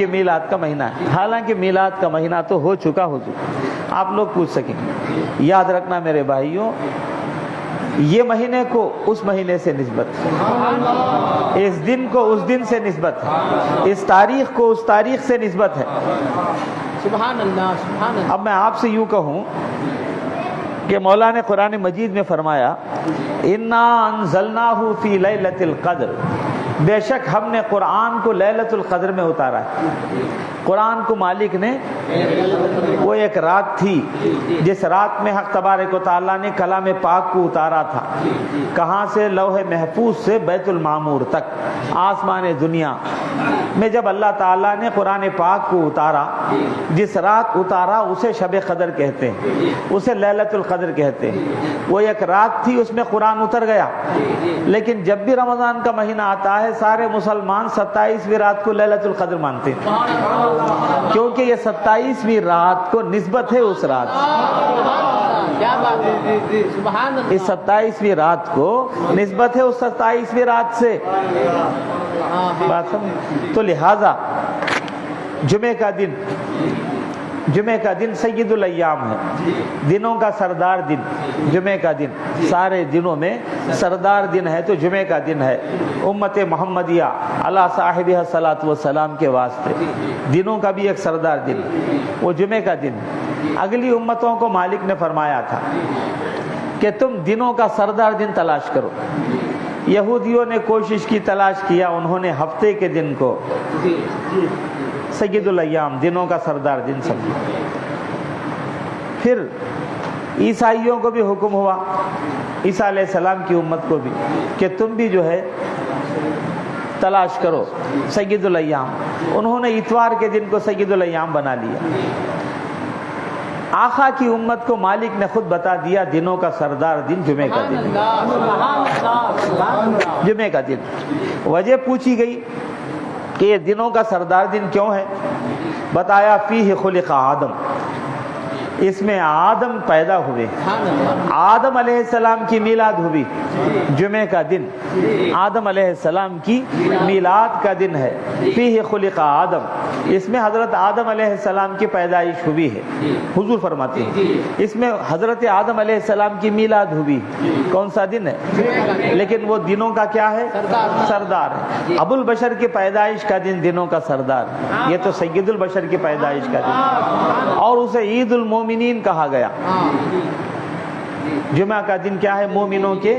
کہ میلاد کا مہینہ ہے، حالانکہ میلاد کا مہینہ تو ہو چکا حضور۔ آپ لوگ پوچھ سکیں گے، یاد رکھنا میرے بھائیوں، یہ مہینے کو اس مہینے سے نسبت ہے، اس دن کو اس دن سے نسبت ہے، اس تاریخ کو اس تاریخ سے نسبت ہے۔ سبحان اللہ سبحان اللہ۔ اب میں آپ سے یوں کہوں کہ مولا نے قرآن مجید میں فرمایا انا انزلناہ فی لیلۃ القدر، بے شک ہم نے قرآن کو لیلۃ القدر میں اتارا ہے۔ قرآن کو مالک نے، وہ ایک رات تھی جس رات میں حق تبارک و تعالیٰ نے کلام پاک کو اتارا تھا۔ کہاں سے؟ لوح محفوظ سے بیت المعمور تک، آسمان دنیا میں جب اللہ تعالیٰ نے قرآن پاک کو اتارا، جس رات اتارا اسے شب قدر کہتے ہیں، اسے لیلۃ القدر کہتے ہیں۔ وہ ایک رات تھی، اس میں قرآن اتر گیا، لیکن جب بھی رمضان کا مہینہ آتا ہے سارے مسلمان 27ویں رات کو لیلۃ القدر مانتے ہیں، کیونکہ یہ 27ویں رات کو نسبت ہے اس رات سے۔ کیا بات ہے، سبحان اللہ۔ اس 27ویں رات کو نسبت ہے اس 27ویں رات سے، بات سمجھ؟ تو لہذا جمعے کا دن سید الایام ہے، دنوں کا سردار دن جمعے کا دن، سارے دنوں میں سردار دن ہے تو جمعے کا دن ہے، امت محمدیہ علی صاحبہ الصلاۃ والسلام کے واسطے دنوں کا بھی ایک سردار دن وہ جمعے کا دن۔ اگلی امتوں کو مالک نے فرمایا تھا کہ تم دنوں کا سردار دن تلاش کرو۔ یہودیوں نے کوشش کی، تلاش کیا، انہوں نے ہفتے کے دن کو سید الایام، دنوں کا سردار دن سمجھا۔ پھر عیسائیوں کو بھی حکم ہوا، عیسیٰ علیہ السلام کی امت کو بھی، کہ تم بھی جو ہے تلاش کرو سید الایام۔ انہوں نے اتوار کے دن کو سید الایام بنا لیا۔ آقا کی امت کو مالک نے خود بتا دیا دنوں کا سردار دن جمعے کا دن، جمعے کا دن۔ وجہ پوچھی گئی کہ یہ دنوں کا سردار دن کیوں ہے؟ بتایا فیہ خلق آدم، اس میں آدم پیدا ہوئے، آدم علیہ السلام کی میلاد ہوئی، جمعے کا دن آدم علیہ السلام کی میلاد کا دن ہے۔ فیہ خلق آدم، اس میں حضرت آدم علیہ السلام کی پیدائش ہوئی ہے۔ حضور فرماتے ہیں اس میں حضرت آدم علیہ السلام کی میلاد ہوئی، کون سا دن ہے؟ لیکن وہ دنوں کا کیا ہے؟ سردار ہے۔ ابو البشر کی پیدائش کا دن دنوں کا سردار ہے، یہ تو سید البشر کی پیدائش کا دن، اور اسے عید المومنین کہا گیا۔ جمعہ کا دن کیا ہے؟ مومنوں کے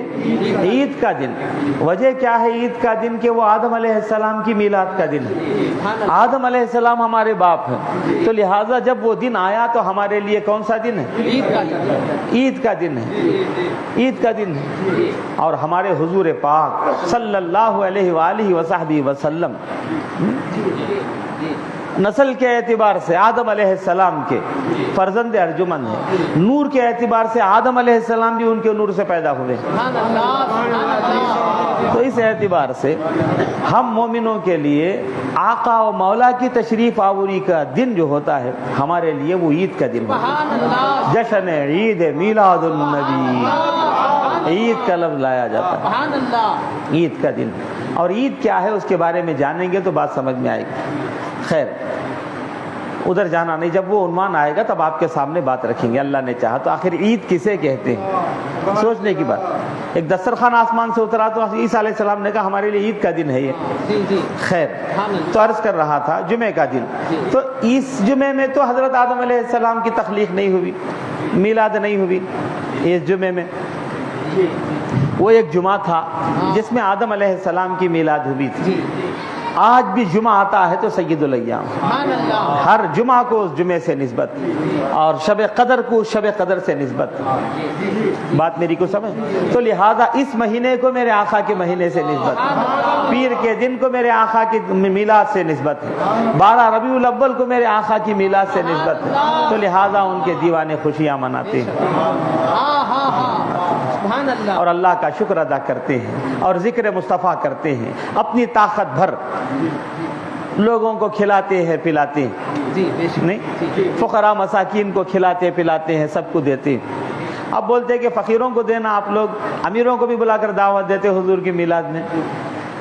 عید کا دن۔ وجہ کیا ہے عید کا دن؟ کہ وہ آدم علیہ السلام کی میلاد کا دن ہے۔ آدم علیہ السلام ہمارے باپ ہیں، تو لہٰذا جب وہ دن آیا تو ہمارے لیے کون سا دن ہے؟ عید کا دن ہے، عید کا دن ہے۔ اور ہمارے حضور پاک صلی اللہ علیہ وآلہ وصحبہ وسلم نسل کے اعتبار سے آدم علیہ السلام کے فرزند ارجمند ہیں، نور کے اعتبار سے آدم علیہ السلام بھی ان کے نور سے پیدا ہوئے۔ تو اس اعتبار سے ہم مومنوں کے لیے آقا و مولا کی تشریف آوری کا دن جو ہوتا ہے ہمارے لیے وہ عید کا دن ہوتا ہے۔ جشن عید میلاد النبی، عید کا لفظ لایا جاتا ہے، عید کا دن۔ اور عید کیا ہے اس کے بارے میں جانیں گے تو بات سمجھ میں آئے گی۔ خیر ادھر جانا نہیں، جب وہ عنوان آئے گا تب آپ کے سامنے بات رکھیں گے اللہ نے چاہا تو۔ آخر عید کسے کہتے ہیں؟ سوچنے کی بات۔ ایک دسترخوان آسمان سے اترا تو عیسیٰ علیہ السلام نے کہا ہمارے لیے عید کا دن ہے یہ۔ خیر تو عرض کر رہا تھا جمعے کا دن، تو اس جمعے میں تو حضرت آدم علیہ السلام کی تخلیق نہیں ہوئی، میلاد نہیں ہوئی۔ اس جمعے میں وہ ایک جمعہ تھا جس میں آدم علیہ السلام کی میلاد ہوئی تھی۔ آج بھی جمعہ آتا ہے تو سید الایام، ہر جمعہ کو اس جمعے سے نسبت، اور شب قدر کو شب قدر سے نسبت۔ بات میری کو سمجھ؟ تو لہذا اس مہینے کو میرے آقا کے مہینے سے نسبت، پیر کے دن کو میرے آقا کی میلاد سے نسبت ہے، 12 ربیع الاول کو میرے آقا کی میلاد سے نسبت ہے، تو لہذا ان کے دیوانے خوشیاں مناتے ہیں اور اللہ کا شکر ادا کرتے ہیں اور ذکر مصطفیٰ کرتے ہیں، اپنی طاقت بھر لوگوں کو کھلاتے ہیں پلاتے ہیں، نہیں فقراء مساکین کو کھلاتے پلاتے ہیں، سب کو دیتے ہیں۔ اب بولتے ہیں کہ فقیروں کو دینا، آپ لوگ امیروں کو بھی بلا کر دعوت دیتے حضور کی میلاد میں،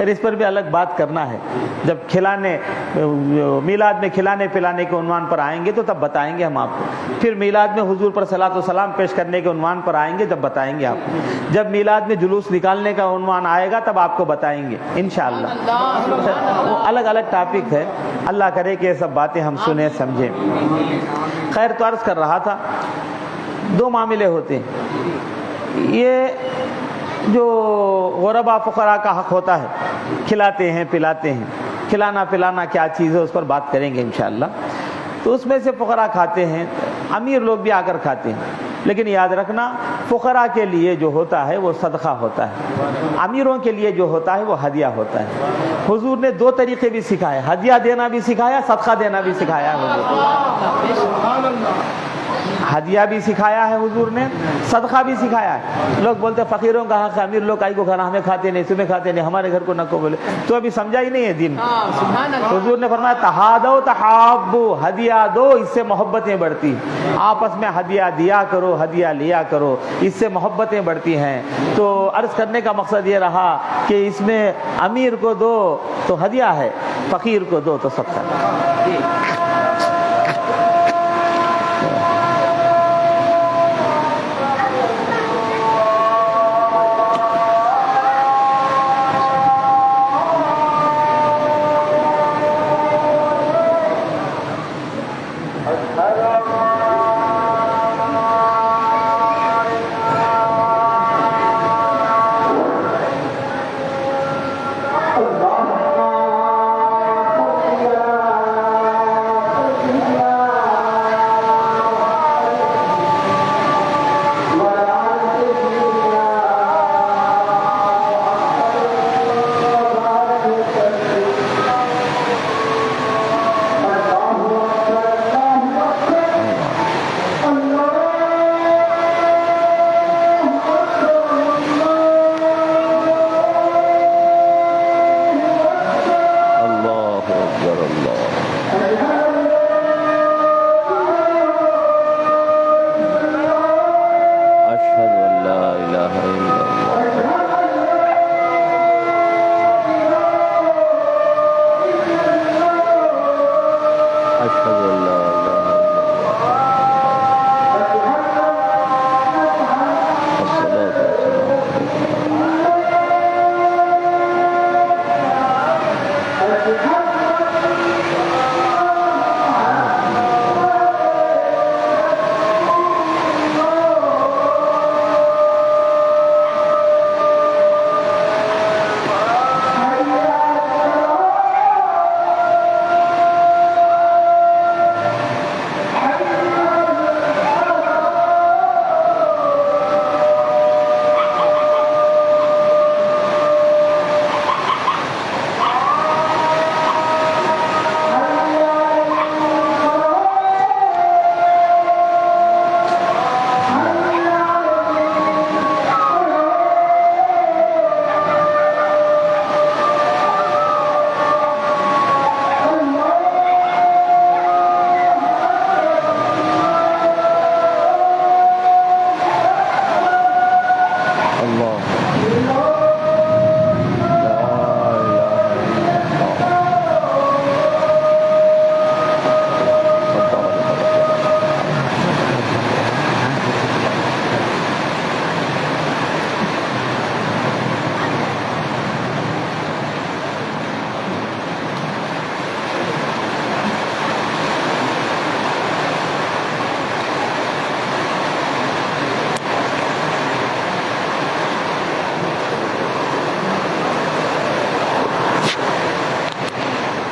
پھر اس پر بھی الگ بات کرنا ہے. جب میلاد میں کھلانے پلانے کے عنوان پر آئیں گے تو تب بتائیں گے ہم آپ کو. پھر میلاد میں حضور پر صلاۃ و سلام پیش کرنے کے عنوان پر آئیں گے تب بتائیں گے آپ کو. جب میلاد میں جلوس نکالنے کا عنوان آئے گا تب آپ کو بتائیں گے انشاءاللہ. وہ الگ الگ ٹاپک ہے. اللہ کرے کہ یہ سب باتیں ہم سنیں سمجھیں. خیر تو عرض کر رہا تھا 2 معاملے ہوتے ہیں. یہ جو غربا فقراء کا حق ہوتا ہے کھلاتے ہیں پلاتے ہیں. کھلانا پلانا کیا چیز ہے اس پر بات کریں گے انشاءاللہ. تو اس میں سے فقراء کھاتے ہیں, امیر لوگ بھی آ کر کھاتے ہیں. لیکن یاد رکھنا فقراء کے لیے جو ہوتا ہے وہ صدقہ ہوتا ہے, امیروں کے لیے جو ہوتا ہے وہ ہدیہ ہوتا ہے. حضور نے 2 طریقے بھی سکھائے, ہدیہ دینا بھی سکھایا, صدقہ دینا بھی سکھایا ہے حضور. ہدیہ بھی سکھایا ہے حضور نے, صدقہ بھی سکھایا ہے. لوگ بولتے فقیروں کا حق ہے, امیر لوگ کائی کو کھانا, ہمیں کھاتے نہیں, تمہیں کھاتے نہیں, ہمارے گھر کو نہ کو بولے. تو ابھی سمجھا ہی نہیں ہے دین. حضور نے فرمایا تہادو تحابو, ہدیہ دو اس سے محبتیں بڑھتی. آپس میں ہدیہ دیا کرو, ہدیہ لیا کرو, اس سے محبتیں بڑھتی ہیں. تو عرض کرنے کا مقصد یہ رہا کہ اس میں امیر کو دو تو ہدیہ ہے, فقیر کو دو تو صدقہ ہے.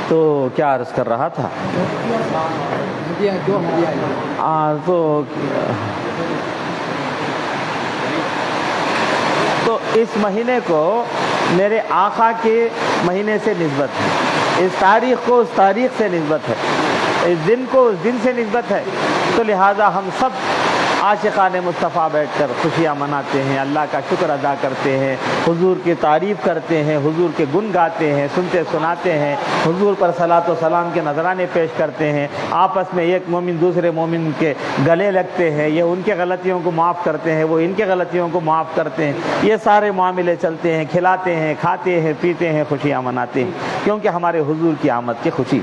تو کیا عرض کر رہا تھا؟ تو اس مہینے کو میرے آقا کے مہینے سے نسبت ہے, اس تاریخ کو اس تاریخ سے نسبت ہے, اس دن کو اس دن سے نسبت ہے. تو لہٰذا ہم سب عاشقان مصطفیٰ بیٹھ کر خوشیاں مناتے ہیں، اللہ کا شکر ادا کرتے ہیں، حضور کی تعریف کرتے ہیں، حضور کے گن گاتے ہیں، سنتے سناتے ہیں، حضور پر صلاۃ و سلام کے نذرانے پیش کرتے ہیں، آپس میں ایک مومن دوسرے مومن کے گلے لگتے ہیں، یہ ان کے غلطیوں کو معاف کرتے ہیں، وہ ان کے غلطیوں کو معاف کرتے ہیں، یہ سارے معاملے چلتے ہیں، کھلاتے ہیں، کھاتے ہیں، پیتے ہیں، خوشیاں مناتے ہیں، کیونکہ ہمارے حضور کی آمد کی خوشی،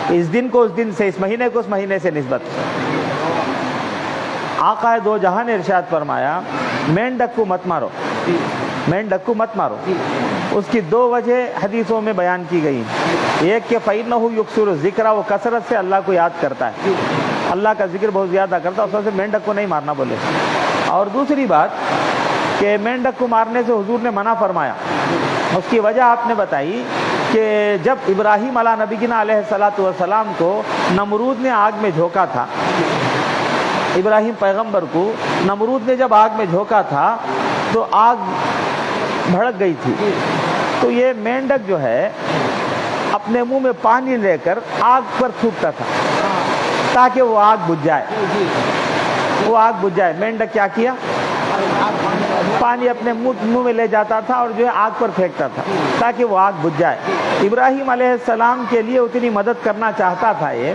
اس دن کو اس دن سے، اس مہینے کو اس مہینے سے نسبت۔ آقا دو جہاں نے ارشاد فرمایا مینڈک کو مت مارو، مینڈک کو مت مارو۔ اس کی دو وجہ حدیثوں میں بیان کی گئی، ایک کہ فَإِنَّهُ يُكْثِرُ الذِّكْرَ، وہ کثرت سے اللہ کو یاد کرتا ہے، اللہ کا ذکر بہت زیادہ کرتا ہے، اس وجہ سے مینڈک کو نہیں مارنا بولے۔ اور دوسری بات کہ مینڈک کو مارنے سے حضور نے منع فرمایا، اس کی وجہ آپ نے بتائی کہ جب ابراہیم علیہ نبینا علیہ الصلاۃ والسلام کو نمرود نے آگ میں جھونکا تھا، ابراہیم پیغمبر کو نمرود نے جب آگ میں جھونکا تھا تو آگ بھڑک گئی تھی، تو یہ مینڈک جو ہے اپنے منہ میں پانی لے کر آگ پر تھوکتا تھا تاکہ وہ آگ بجھ جائے، وہ آگ بجھ جائے۔ مینڈک کیا کیا؟ پانی اپنے منہ میں لے جاتا تھا اور جو ہے آگ پر پھینکتا تھا تاکہ وہ آگ بجھ جائے۔ ابراہیم علیہ السلام کے لیے اتنی مدد کرنا چاہتا تھا یہ،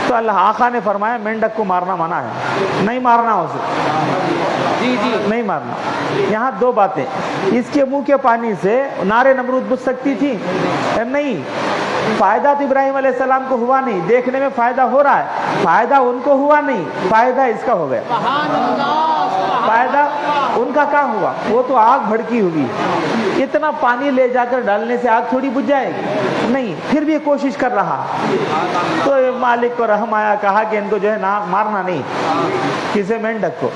تو اللہ آقا نے فرمایا مینڈک کو مارنا منع ہے، نہیں مارنا اسے، نہیں مارنا۔ یہاں دو باتیں، اس کے منہ کے پانی سے نار نمرود بجھ سکتی تھی؟ نہیں، فائدہ تو ابراہیم علیہ السلام کو ہوا نہیں، دیکھنے میں فائدہ ہو رہا ہے، فائدہ ان کو ہوا نہیں، فائدہ اس کا ہو گیا، فائدہ ان کا کہاں ہوا؟ وہ تو آگ بھڑکی ہوئی، اتنا پانی لے جا کر ڈالنے سے آگ تھوڑی بجھ جائے گی؟ نہیں، پھر بھی کوشش کر رہا، تو مالک کو رحم آیا، کہا کہ ان کو جو ہے نہ مارنا نہیں، کسے؟ مینڈک کو۔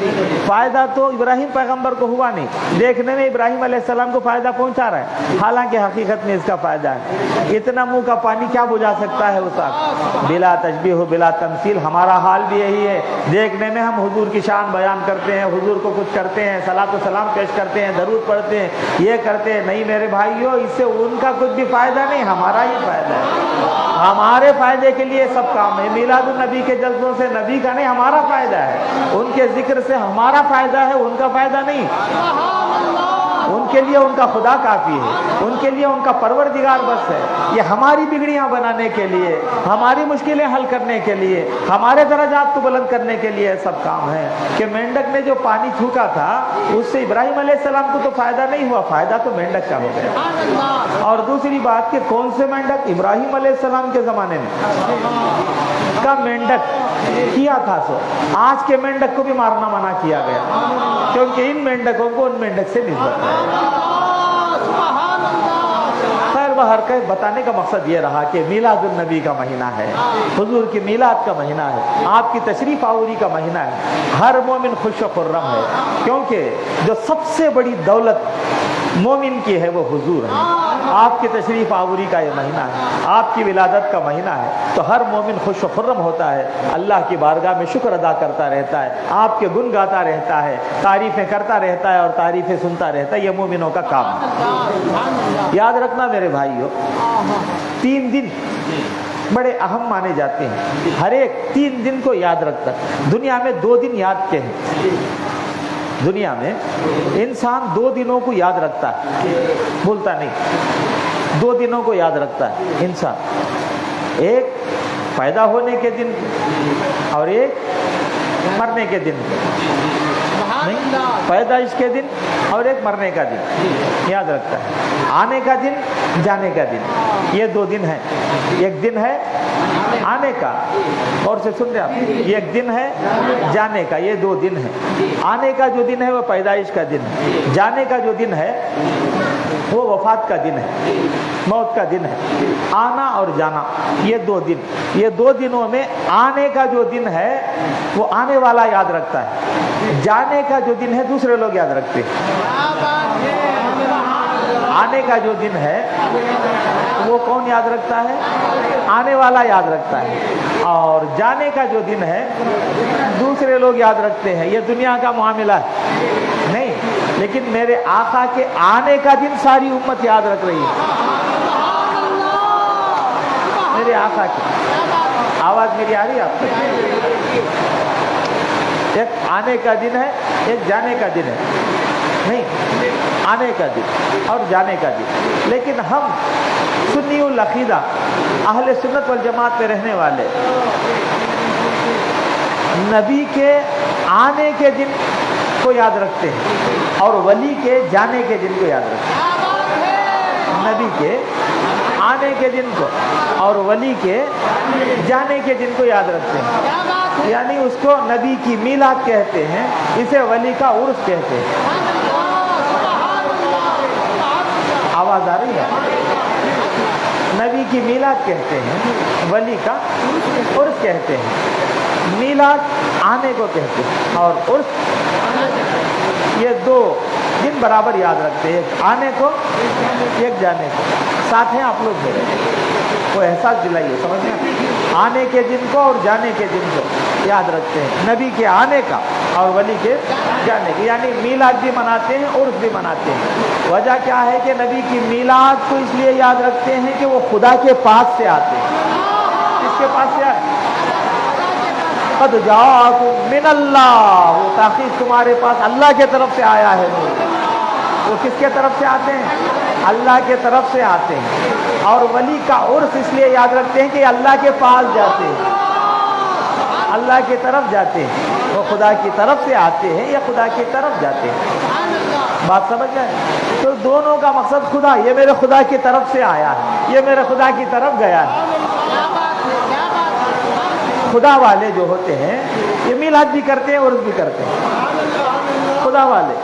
فائدہ تو ابراہیم پیغمبر کو ہوا نہیں، دیکھنے میں ابراہیم علیہ السلام کو فائدہ پہنچا رہا ہے، حالانکہ حقیقت میں اس کا فائدہ ہے۔ اتنا منہ کا پانی کیا بجھا سکتا ہے اس آگ؟ بلا تشبیہ بلا تمثیل ہمارا حال بھی یہی ہے، دیکھنے میں ہم حضور کی شان بیان کرتے ہیں، حضور کو کچھ کرتے ہیں، صلاۃ و سلام پیش کرتے ہیں، درود پڑھتے ہیں، یہ کرتے ہیں، نہیں میرے بھائیو، اس سے ان کا کچھ بھی فائدہ نہیں، ہمارا ہی فائدہ ہے، ہمارے فائدے کے لیے سب کام ہے۔ میلاد النبی کے جلسوں سے نبی کا نہیں، ہمارا فائدہ ہے، ان کے ذکر سے ہمارا فائدہ ہے، ان کا فائدہ نہیں۔ ان کے لیے ان کا خدا کافی ہے، ان کے لیے ان کا پروردگار بس ہے، یہ ہماری بگڑیاں بنانے کے لیے، ہماری مشکلیں حل کرنے کے لیے، ہمارے درجات کو بلند کرنے کے لیے سب کام ہے۔ کہ مینڈک نے جو پانی تھوکا تھا اس سے ابراہیم علیہ السلام کو تو فائدہ نہیں ہوا، فائدہ تو مینڈک کا ہو گیا۔ اور دوسری بات کہ کون سے مینڈک؟ ابراہیم علیہ السلام کے زمانے میں کا مینڈک کیا تھا، سو آج کے مینڈک کو بھی مارنا منع کیا گیا، کیونکہ ان مینڈکوں کو ان مینڈک سے نسبت ہے۔ خیر بہر کے بتانے کا مقصد یہ رہا کہ میلاد النبی کا مہینہ ہے، حضور کی میلاد کا مہینہ ہے، آپ کی تشریف آوری کا مہینہ ہے، ہر مومن خوش و خرم ہے، کیونکہ جو سب سے بڑی دولت مومن کی ہے وہ حضور ہے۔ آپ کی تشریف آوری کا یہ مہینہ ہے، آپ کی ولادت کا مہینہ ہے، تو ہر مومن خوش و خرم ہوتا ہے، اللہ کی بارگاہ میں شکر ادا کرتا رہتا ہے، آپ کے گن گاتا رہتا ہے، تعریفیں کرتا رہتا ہے اور تعریفیں سنتا رہتا ہے، یہ مومنوں کا کام ہے۔ یاد رکھنا میرے بھائیو، 3 دن بڑے اہم مانے جاتے ہیں، ہر ایک 3 دن کو یاد رکھتا ہے۔ دنیا میں 2 دن یاد کے ہیں، دنیا میں انسان 2 دنوں کو یاد رکھتا ہے، بھولتا نہیں، 2 دنوں کو یاد رکھتا ہے انسان، ایک پیدا ہونے کے دن اور ایک مرنے کے دن، نہیں، پیدائش کے دن اور ایک مرنے کا دن یاد رکھتا ہے، آنے کا دن، جانے کا دن، یہ 2 دن ہیں، ایک دن ہے آنے کا، اور سے سن رہے آپ، ایک دن ہے جانے کا، یہ 2 دن ہیں۔ آنے کا جو دن ہے وہ پیدائش کا دن ہے، جانے کا جو دن ہے وہ وفات کا دن ہے، موت کا دن ہے۔ آنا اور جانا یہ 2 دن، یہ 2 دنوں میں آنے کا جو دن ہے وہ آنے والا یاد رکھتا ہے، جانے کا جو دن ہے دوسرے لوگ یاد رکھتے ہیں۔ آنے کا جو دن ہے وہ کون یاد رکھتا ہے؟ آنے والا یاد رکھتا ہے، اور جانے کا جو دن ہے دوسرے لوگ یاد رکھتے ہیں۔ یہ دنیا کا معاملہ ہے نہیں، لیکن میرے آقا کے آنے کا دن ساری امت یاد رکھ رہی ہے، میرے آقا کی۔ آواز میری آ رہی ہے آپ کو؟ ایک آنے کا دن ہے، ایک جانے کا دن ہے، نہیں آنے کا دن اور جانے کا دن. لیکن ہم سنی العقیدہ اہل سنت والجماعت میں رہنے والے نبی کے آنے کے دن کو یاد رکھتے ہیں اور ولی کے جانے کے دن کو یاد رکھتے ہیں. نبی کے آنے کے دن کو اور ولی کے جانے کے دن کو یاد رکھتے ہیں. یعنی اس کو نبی کی میلاد کہتے ہیں، اسے ولی کا عرس کہتے ہیں. آواز آ رہی ہے؟ نبی کی میلاد کہتے ہیں، ولی کا عرس کہتے ہیں. میلاد آنے کو کہتے ہیں اور عرس، یہ دو دن برابر یاد رکھتے ہیں، ایک آنے کو ایک جانے کو. ساتھ ہیں آپ لوگ میرے کو احساس دلائیے، سمجھیں؟ آنے کے دن کو اور جانے کے دن کو یاد رکھتے ہیں، نبی کے آنے کا اور ولی کے جانے کے. یعنی میلاد بھی مناتے ہیں، عرس بھی مناتے ہیں. وجہ کیا ہے کہ نبی کی میلاد کو اس لیے یاد رکھتے ہیں کہ وہ خدا کے پاس سے آتے ہیں. کس کے پاس سے آئے؟ قد جاءکم من اللہ، وہ تحقیق تمہارے پاس اللہ کے طرف سے آیا ہے. وہ کس کے طرف سے آتے ہیں؟ اللہ کے طرف سے آتے ہیں. اور ولی کا عرس اس لیے یاد رکھتے ہیں کہ اللہ کے پاس جاتے ہیں، اللہ کی طرف جاتے ہیں. وہ خدا کی طرف سے آتے ہیں یا خدا کی طرف جاتے ہیں. بات سمجھ گئے؟ تو دونوں کا مقصد خدا، یہ میرے خدا کی طرف سے آیا ہے، یہ میرے خدا کی طرف گیا ہے. خدا والے جو ہوتے ہیں یہ میلاد بھی کرتے ہیں، عرس بھی کرتے ہیں. خدا والے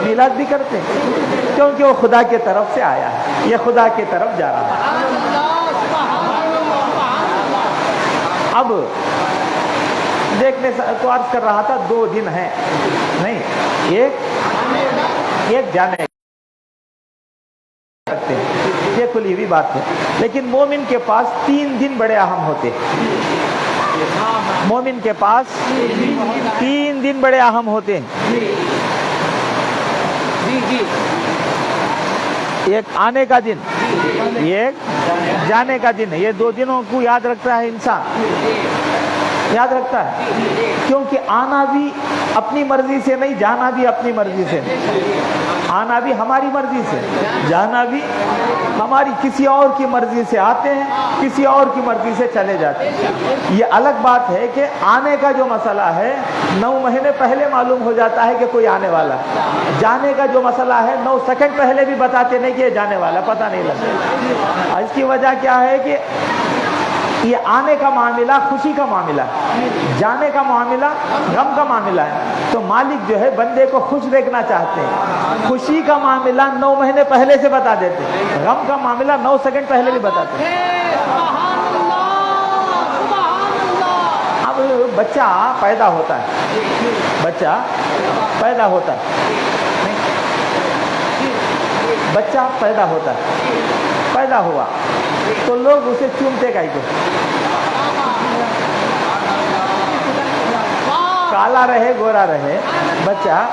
میلاد بھی کرتے ہیں کیونکہ وہ خدا کی طرف سے آیا ہے، یہ خدا کی طرف جا رہا ہے. اب دیکھنے تو عرض کر رہا تھا دو دن ہیں، نہیں ایک جانے کرتے ہیں، یہ کھلی ہوئی بات ہے. لیکن مومن کے پاس 3 دن بڑے اہم ہوتے ہیں. مومن کے پاس 3 دن بڑے اہم ہوتے ہیں. ایک آنے کا دن، ایک جانے کا دن ہے. یہ 2 دنوں کو یاد رکھتا ہے انسان، یاد رکھتا ہے، کیونکہ آنا بھی اپنی مرضی سے نہیں، جانا بھی اپنی مرضی سے نہیں. آنا بھی ہماری مرضی سے، جانا بھی ہماری، کسی اور کی مرضی سے آتے ہیں، کسی اور کی مرضی سے چلے جاتے ہیں. یہ الگ بات ہے کہ آنے کا جو مسئلہ ہے 9 مہینے پہلے معلوم ہو جاتا ہے کہ کوئی آنے والا ہے. جانے کا جو مسئلہ ہے 9 سیکنڈ پہلے بھی بتاتے نہیں کہ یہ جانے والا، پتہ نہیں لگتا. اس کی وجہ کیا ہے کہ یہ آنے کا معاملہ خوشی کا معاملہ ہے، جانے کا معاملہ غم کا معاملہ ہے. تو مالک جو ہے بندے کو خوش دیکھنا چاہتے ہیں. خوشی کا معاملہ 9 مہینے پہلے سے بتا دیتے ہیں، غم کا معاملہ 9 سیکنڈ پہلے بھی بتاتے ہیں. اب بچہ پیدا ہوتا ہے، بچہ پیدا ہوتا ہے، بچہ پیدا ہوتا ہے، پیدا ہوا تو لوگ اسے چومتے کائی کو، کالا رہے گورا رہے، بچہ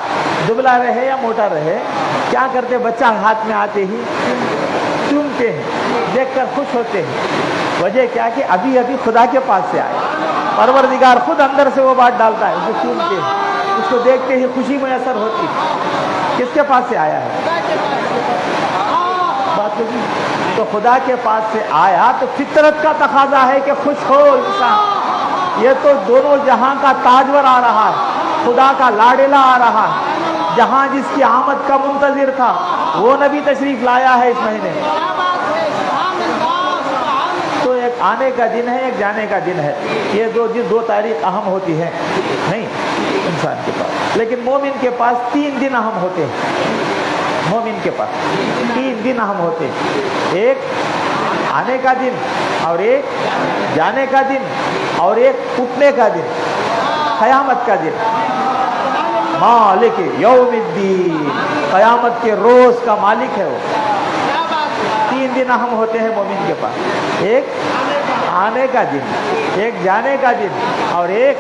دبلا رہے یا موٹا رہے، کیا کرتے؟ بچہ ہاتھ میں آتے ہی چومتے ہیں، دیکھ کر خوش ہوتے ہیں. وجہ کیا کہ ابھی خدا کے پاس سے آئے. پروردگار خود اندر سے وہ بات ڈالتا ہے، اسے چومتے ہیں، اس کو دیکھتے ہی خوشی میسر ہوتی ہے. کس کے پاس سے آیا ہے؟ بات ہوگی. تو خدا کے پاس سے آیا تو فطرت کا تقاضا ہے کہ خوش ہو انسان. یہ تو دونوں جہاں کا تاجور آ رہا ہے، خدا کا لاڈلا آ رہا ہے. جہاں جس کی آمد کا منتظر تھا وہ نبی تشریف لایا ہے اس مہینے. تو ایک آنے کا دن ہے، ایک جانے کا دن ہے. یہ 2 تاریخ اہم ہوتی ہے نہیں انسان کے پاس. لیکن مومن کے پاس 3 دن اہم ہوتے ہیں. مومن کے پاس 3 دن اہم ہوتے ہیں. ایک آنے کا دن اور ایک جانے کا دن اور ایک اٹھنے کا دن، قیامت کا دن. مالک یوم الدین، قیامت کے روز کا مالک ہے وہ. 3 دن اہم ہوتے ہیں مومن کے پاس. ایک آنے کا دن، ایک جانے کا دن اور ایک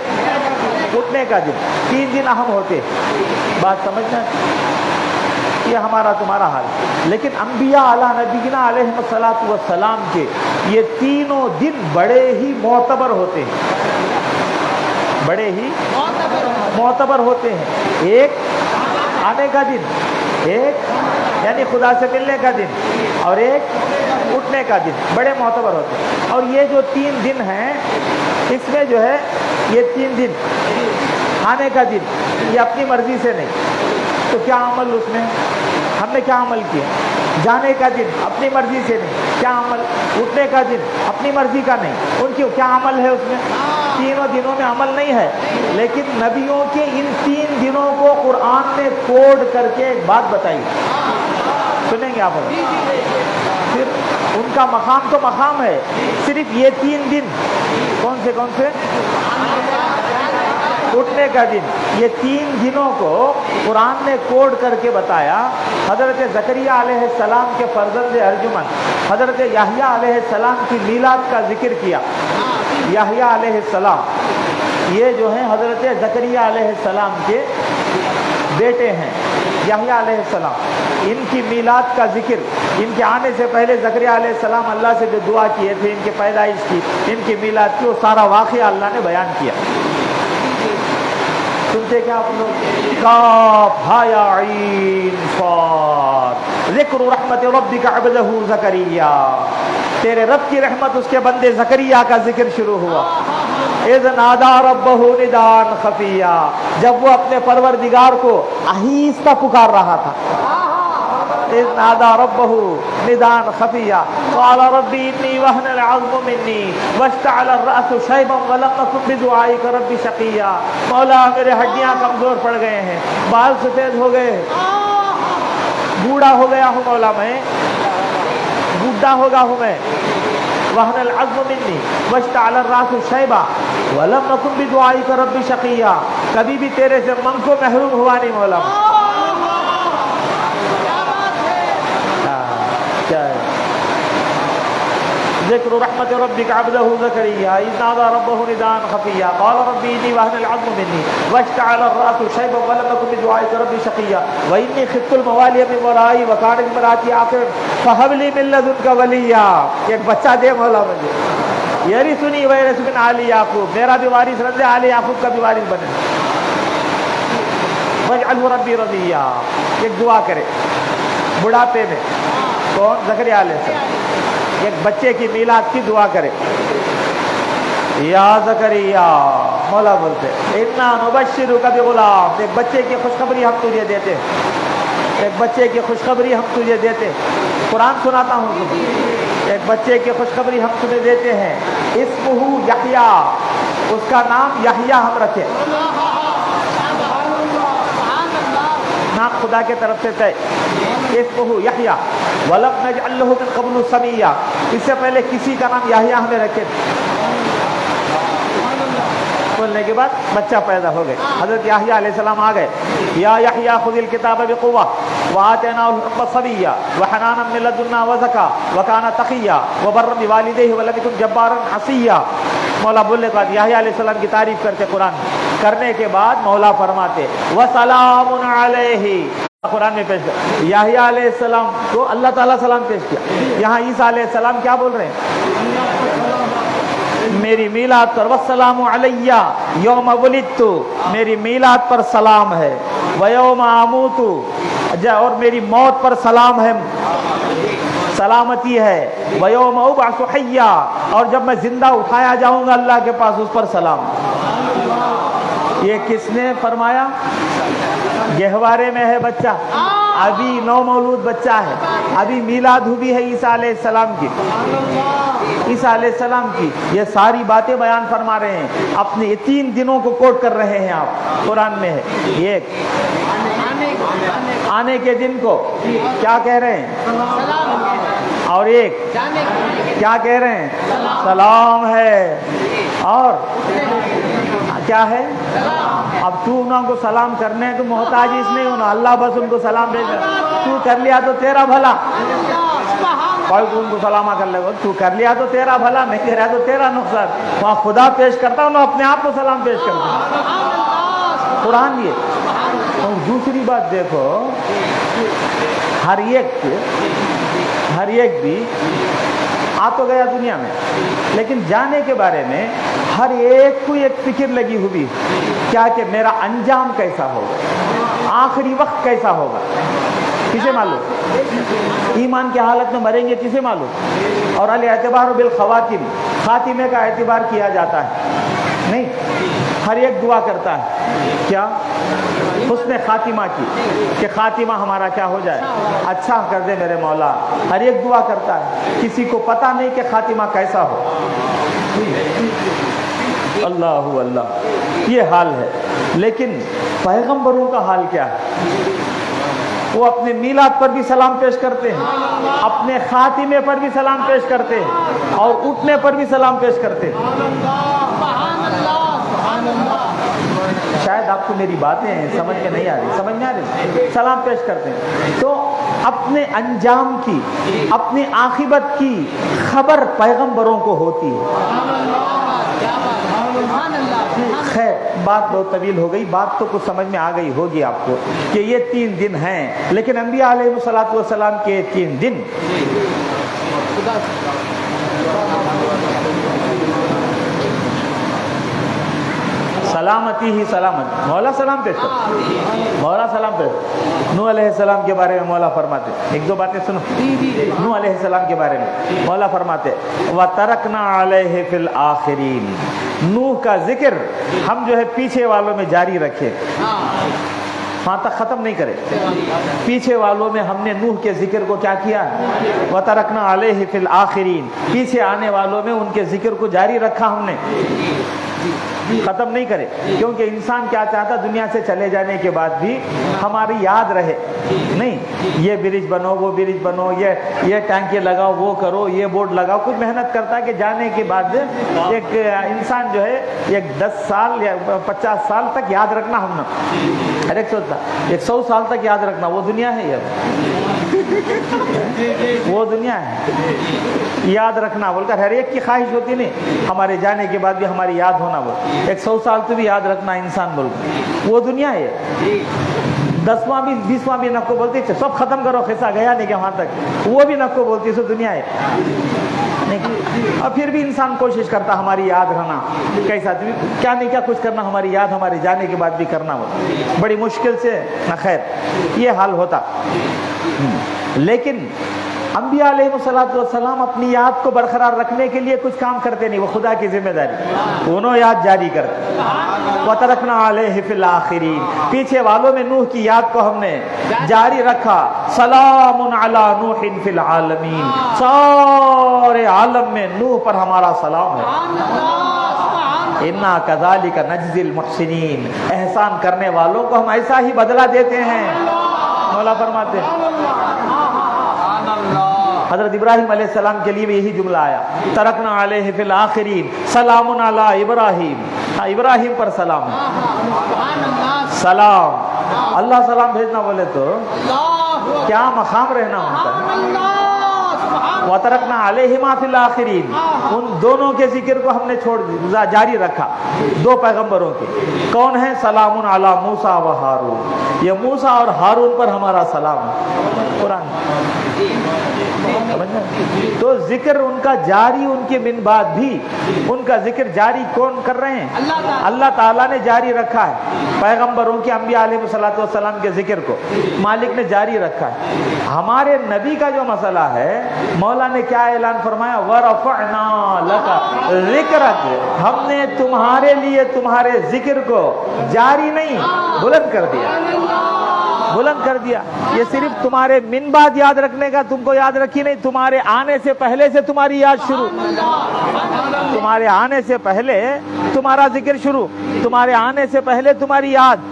اٹھنے کا دن. 3 دن اہم ہوتے. بات سمجھنا، یہ ہمارا تمہارا حال. لیکن انبیاء علی نبینا علیہ الصلوۃ والسلام کے یہ تینوں دن بڑے ہی معتبر ہوتے ہیں، بڑے ہی معتبر ہوتے ہیں. ایک آنے کا دن، ایک یعنی خدا سے ملنے کا دن، اور ایک اٹھنے کا دن، بڑے معتبر ہوتے ہیں. اور یہ جو 3 دن ہیں اس میں جو ہے یہ 3 دن آنے کا دن یہ اپنی مرضی سے نہیں. تو کیا عمل اس میں ہم نے کیا عمل کیا؟ جانے کا دن اپنی مرضی سے نہیں، کیا عمل؟ اٹھنے کا دن اپنی مرضی کا نہیں، ان کی کیا عمل ہے اس میں؟ تینوں دنوں میں عمل نہیں ہے. لیکن نبیوں کے ان 3 دنوں کو قرآن نے کوڈ کر کے ایک بات بتائی. سنیں گے آپ؟ پھر ان کا مقام تو مقام ہے. صرف یہ 3 دن کون سے اٹھنے کا دن، یہ 3 دنوں کو قرآن نے کوڈ کر کے بتایا. حضرت زکریا علیہ السلام کے فرزند ارجمند حضرت یحییٰ علیہ السلام کی میلاد کا ذکر کیا. یحییٰ علیہ السلام یہ جو ہیں حضرت زکریا علیہ السلام کے بیٹے ہیں. یحییٰ علیہ السلام ان کی میلاد کا ذکر، ان کے آنے سے پہلے زکریا علیہ السلام اللہ سے جو دعا کیے تھے، ان کی پیدائش کی، ان کی میلاد کی، وہ سارا واقعہ اللہ نے بیان کیا. سنتے کیا آپ لوگ؟ کاف ہا یا عین صاد ذکر رحمت ربک عبدہ زکریا. تیرے رب کی رحمت اس کے بندے زکریا کا ذکر شروع ہوا. اذ نادا ربہ نداء خفیا، جب وہ اپنے پروردگار کو آہستہ پکار رہا تھا. اذ نادا ربہ نداء خفیا قال ربی انی وہن العظم منی واشتعل الرأس شیبا ولم اکن بدعائک رب شقیا. مولا میرے ہڈیاں کمزور پڑ گئے ہیں، بال سفید ہو گئے، بوڑھا ہو گیا ہوں مولا، میں بوڑھا ہو گیا ہوں میں. وہن العظم منی واشتعل الرأس شیبا ولم اکن بدعائک رب شقیا، کبھی بھی تیرے سے من کو محروم ہوا نہیں مولا. ذکر رحمت ربک عبدہ زکریا اذ نادى ربہ نداء خفیا قال ربی انی وہن العظم منی واشتعل الرأس شیبا ولم اکن بدعائک رب شقیا وانی خفت الموالی من ورائی وکانت امراتی عاقر فہب لی من لدنک ولیا. ایک بچہ دے مولا مجھے، یرثنی ویرث من آل یعقوب، میرا بھی وارث رہے، آل یعقوب کا بھی وارث بنے. واجعلہ ربی رضیا. ایک دعا کرے بڑھاپے میں، کون؟ زکریا علیہ السلام ایک بچے کی میلاد کی دعا کرے. یا زکریا، مولا بولتے انا نبشرک بغلام، ایک بچے کی خوشخبری ہم تجھے دیتے ہیں، ایک بچے کی خوشخبری ہم تجھے دیتے ہیں. قرآن سناتا ہوں تمہیں. ایک بچے کی خوشخبری ہم تمہیں دیتے ہیں. اسمہ یحییٰ، اس کا نام یحییٰ ہم رکھے. نام خدا کے طرف سے طے. اسمہ یحییٰ ولم نجعل له من قبل سمیا، اس سے پہلے کسی کا نام یحییٰ ہمیں رکھے. بولنے کے بعد بچہ پیدا ہو گئے. حضرت یحییٰ علیہ السلام آ گئے. یا یحییٰ خذ الکتاب بقوہ وآتیناہ الحکم صبیا وحنانا من لدنا وزکا وکان تقیا وبرا بوالدیہ ولم یکن جبارا عصیا. مولا بولنے کے بعد یحییٰ علیہ السلام کی تعریف کرتے قرآن کرنے کے بعد مولا فرماتے وسلام علیہ. قرآن میں پیش کیا یحییٰ علیہ السلام کو اللہ تعالیٰ سلام پیش کیا. یہاں عیسیٰ علیہ السلام کیا بول رہے ہیں؟ میری میلاد پر والسلام علیہ یوم ولدت، میری میلاد پر سلام ہے. ویوم اموت، اور میری موت پر سلام ہے، سلامتی ہے. ویوم ابعث حیا، اور جب میں زندہ اٹھایا جاؤں گا اللہ کے پاس اس پر سلام. یہ کس نے فرمایا؟ گہوارے میں ہے بچہ، ابھی نو مولود بچہ ہے، ابھی میلاد ہوئی ہے عیسیٰ علیہ السلام کی. عیسیٰ علیہ السلام کی یہ ساری باتیں بیان فرما رہے ہیں. اپنے 3 دنوں کو کوٹ کر رہے ہیں آپ. قرآن میں ہے ایک آنے کے دن کو کیا کہہ رہے ہیں، اور ایک کیا کہہ رہے ہیں، سلام ہے. اور کیا ہے؟ اب تو انہوں کو سلام کرنے تو محتاج اس نہیں ہونا، اللہ بس ان کو سلام دے گا. تو کر لیا تو تیرا بھلا، کوئی تو ان کو سلامہ کر لے گا. تو کر لیا تو تیرا بھلا، نہیں کر رہا تو تیرا نقصان. وہاں خدا پیش کرتا ہوں، اپنے آپ کو سلام پیش کرتا ہوں. قرآن یہ. اور دوسری بات دیکھو، ہر ایک بھی آ تو گیا دنیا میں، لیکن جانے کے بارے میں ہر ایک کو ایک فکر لگی ہوئی کیا کہ میرا انجام کیسا ہوگا، آخری وقت کیسا ہوگا، کسے معلوم؟ ایمان کی حالت میں مریں گے کسے معلوم؟ اور الاعتبار بالخواتم، خاتمے کا اعتبار کیا جاتا ہے نہیں، ہر ایک دعا کرتا ہے کیا؟ حسن خاتمہ کی، کہ خاتمہ ہمارا کیا ہو جائے، اچھا کر دے میرے مولا، ہر ایک دعا کرتا ہے، کسی کو پتہ نہیں کہ خاتمہ کیسا ہو۔ اللہ اللہ، یہ حال ہے۔ لیکن پیغمبروں کا حال کیا ہے؟ وہ اپنے میلاد پر بھی سلام پیش کرتے ہیں، اپنے خاتمے پر بھی سلام پیش کرتے ہیں، اور اٹھنے پر بھی سلام پیش کرتے ہیں۔ شاید آپ کو میری باتیں سمجھ میں نہیں آ رہی، سمجھ میں آ رہی، سلام پیش کرتے ہیں۔ تو اپنے انجام کی، اپنی عاقبت کی خبر پیغمبروں کو ہوتی ہے۔ خیر، بات بہت طویل ہو گئی، بات تو کچھ سمجھ میں آ گئی ہوگی آپ کو کہ یہ 3 دن ہیں، لیکن انبیاء علیہ الصلوۃ والسلام کے 3 دن سلامتی ہی سلامت۔ مولا سلام پیش کر، مولا سلام پیش۔ نوح علیہ السلام کے بارے میں مولا فرماتے، ایک دو باتیں سنو نوح علیہ السلام کے بارے میں مولا فرماتے وَتَرَكْنَا عَلَيْهِ فِي الْآخِرِينَ، نوح کا ذکر ہم جو ہے پیچھے والوں میں جاری رکھے، وہاں تک ختم نہیں کرے، پیچھے والوں میں ہم نے نوح کے ذکر کو کیا کیا؟ وَتَرَكْنَا عَلَيْهِ فِي الْآخِرِينَ، پیچھے آنے والوں میں ان کے ذکر کو جاری رکھا ہم نے، ختم نہیں کرے، کیونکہ انسان کیا چاہتا دنیا سے چلے جانے کے بعد بھی ہماری یاد رہے، نہیں یہ برج بنو، وہ برج بنو، یہ ٹینکے لگاؤ، وہ کرو، یہ بورڈ لگاؤ، کچھ محنت کرتا ہے کہ جانے کے بعد ایک انسان جو ہے ایک 10 سال یا 50 سال تک یاد رکھنا، ہم نے ہر ایک سوچتا 100 سال تک یاد رکھنا، وہ دنیا ہے یہ، وہ دنیا ہے یاد رکھنا بول کر ہر ایک کی خواہش ہوتی نہیں، ہمارے جانے کے بعد بھی ہماری یاد ہونا، وہ 100 سال تو بھی یاد رکھنا انسان بول کر، وہ دنیا ہے۔ 10واں بھی 20واں بھی نکو بولتی سب ختم کرو، خصہ گیا نہیں کہ وہاں تک، وہ بھی نکو بولتی سو دنیا ہے نہیں۔ اور پھر بھی انسان کوشش کرتا ہماری یاد رہنا، کیسا کیا نہیں کیا کچھ کرنا، ہماری یاد ہمارے جانے کے بعد بھی کرنا، وہ بڑی مشکل سے نہ، خیر یہ حال ہوتا۔ لیکن انبیاء علیہ السلام اپنی یاد کو برقرار رکھنے کے لیے کچھ کام کرتے نہیں، وہ خدا کی ذمہ داری، انہوں یاد جاری کرتے۔ وَتَرَكْنَا عَلَيْهِ فِي الْآخِرِينَ، پیچھے والوں میں نوح کی یاد کو ہم نے جاری رکھا۔ سلام علی نوح فی العالمین، سارے عالم میں نوح پر ہمارا سلام ہے۔ اِنَّا كَذَلِكَ نَجْزِي الْمُحْسِنِينَ، احسان کرنے والوں کو ہم ایسا ہی بدلہ دیتے ہیں، مولا فرماتے ہیں۔ حضرت ابراہیم علیہ السلام کے لیے بھی یہی جملہ آیا، ترکنا علیہ فی الآخرین سلام علی ابراہیم، ابراہیم پر سلام، سلام، اللہ سلام بھیجنا بولے تو کیا مقام رہنا ان کا۔ وَتَرَكْنَا عَلَيْهِمَا فِي الْآخِرِينَ، ان دونوں کے ذکر کو ہم نے جاری رکھا، 2 پیغمبروں کے، کون ہیں؟ سلام علی موسیٰ و ہارون، یہ موسیٰ اور ہارون پر ہمارا سلام ہے، قرآن۔ تو ذکر ان کا جاری، ان کے من بعد بھی ان کا ذکر جاری کون کر رہے ہیں؟ اللہ تعالیٰ نے جاری رکھا ہے، پیغمبروں کے، انبیاء علیہ السلام کے ذکر کو مالک نے جاری رکھا ہے۔ ہمارے نبی کا جو مسئلہ ہے، مولا نے کیا اعلان فرمایا؟ وَرَفَعْنَا لَكَ ذِكْرَكَ، ہم نے تمہارے لیے تمہارے ذکر کو جاری نہیں، بلند کر دیا، بلند کر دیا۔ یہ صرف تمہارے من بعد یاد رکھنے کا تم کو یاد رکھی نہیں، تمہارے آنے سے پہلے سے تمہاری یاد شروع، تمہارے آنے سے پہلے تمہارا ذکر شروع، تمہارے آنے سے پہلے تمہاری یاد،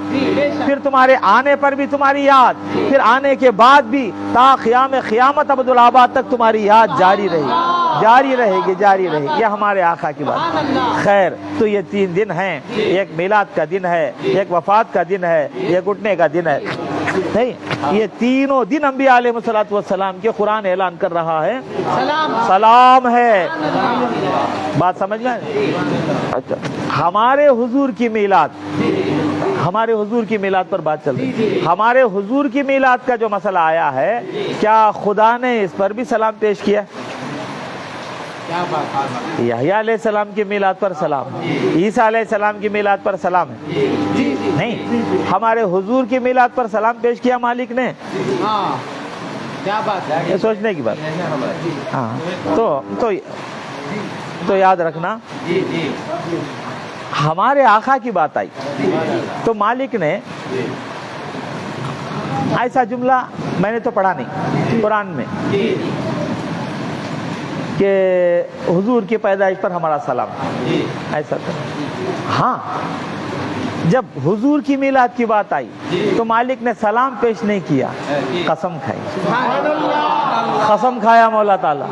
پھر تمہارے آنے پر بھی تمہاری یاد، پھر آنے کے بعد بھی تا قیام قیامت ابدالآباد تک تمہاری یاد جاری رہے گی، جاری رہے گی، جاری رہے گی۔ یہ ہمارے آقا کی بات۔ خیر، تو یہ 3 دن ہیں، ایک میلاد کا دن ہے، ایک وفات کا دن ہے، ایک اٹھنے کا دن ہے، نہیں یہ تینوں دن انبیاء علیہ السلام کے قرآن اعلان کر رہا ہے سلام ہے۔ بات سمجھ میں؟ اچھا، ہمارے حضور کی میلاد، ہمارے حضور کی میلاد پر بات چل رہی ہے۔ ہمارے حضور کی میلاد کا جو مسئلہ آیا ہے، کیا خدا نے اس پر بھی سلام پیش کیا؟ کیا بات ہے. یحییٰ علیہ السلام کی میلاد پر سلام ہے, عیسیٰ علیہ السلام کی میلاد پر سلام ہے, جی جی نہیں, ہمارے حضور کی میلاد پر سلام پیش کیا مالک نے. ہاں کیا بات ہے. یہ سوچنے کی بات. ہاں تو یاد رکھنا, ہمارے آقا کی بات آئی تو مالک نے ایسا جملہ, میں نے تو پڑھا نہیں قرآن میں, کہ حضور کی پیدائش پر ہمارا سلام, ایسا تو. ہاں جب حضور کی میلاد کی بات آئی تو مالک نے سلام پیش نہیں کیا, قسم کھائی. قسم کھایا مولا تعالیٰ,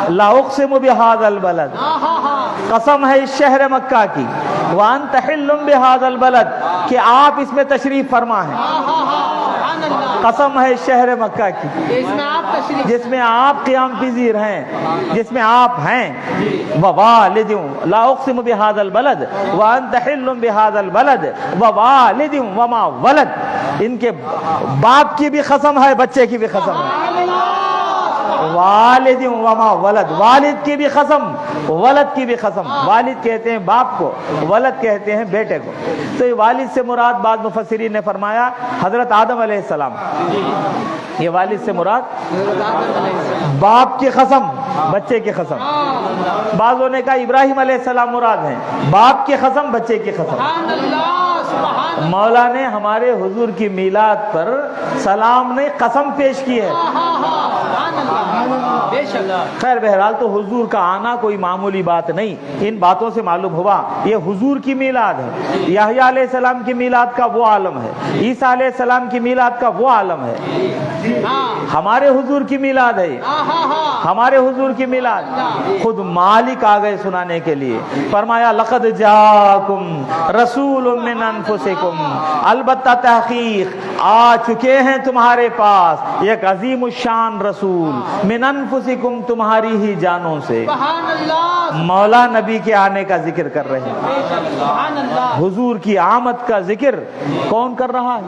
لا اقسم بہذا البلد, قسم ہے اس شہر مکہ کی, وانت حل بہذا البلد, کہ آپ اس میں تشریف فرما ہیں. قسم ہے شہر مکہ کی جس میں آپ قیام پذیر ہیں, جس میں آپ ہیں. ووالد, لا اقسم بہذا البلد وانت حل بہذا البلد ووالد وما ولد, ان کے باپ کی بھی قسم ہے, بچے کی بھی قسم ہے. والد وما ولد, والد کی بھی قسم, ولد کی بھی قسم. والد کہتے ہیں باپ کو, ولد کہتے ہیں بیٹے کو. تو یہ والد سے مراد بعض مفسرین نے فرمایا حضرت آدم علیہ السلام. یہ والد سے مراد باپ کی قسم, بچے کی قسم. بعضوں نے کہا ابراہیم علیہ السلام مراد ہیں, باپ کی قسم بچے کی قسم. مولا نے ہمارے حضور کی میلاد پر سلام نے قسم پیش کی ہے. خیر بہرحال تو حضور کا آنا کوئی معمولی بات نہیں. ان باتوں سے معلوم ہوا یہ حضور کی میلاد ہے. یحییٰ علیہ السلام کی میلاد کا وہ عالم ہے, عیسیٰ علیہ السلام کی میلاد کا وہ عالم ہے. ہمارے حضور کی میلاد ہے, ہمارے حضور کی میلاد. خود مالک آ گئے سنانے کے لیے, فرمایا لقد جاکم رسول من انفسکم, البتہ تحقیق آ چکے ہیں تمہارے پاس ایک عظیم الشان رسول, من انفسکم, تمہاری ہی جانوں سے. مولا نبی کے آنے کا ذکر کر رہے ہیں. حضور کی آمد کا ذکر کون کر رہا ہے؟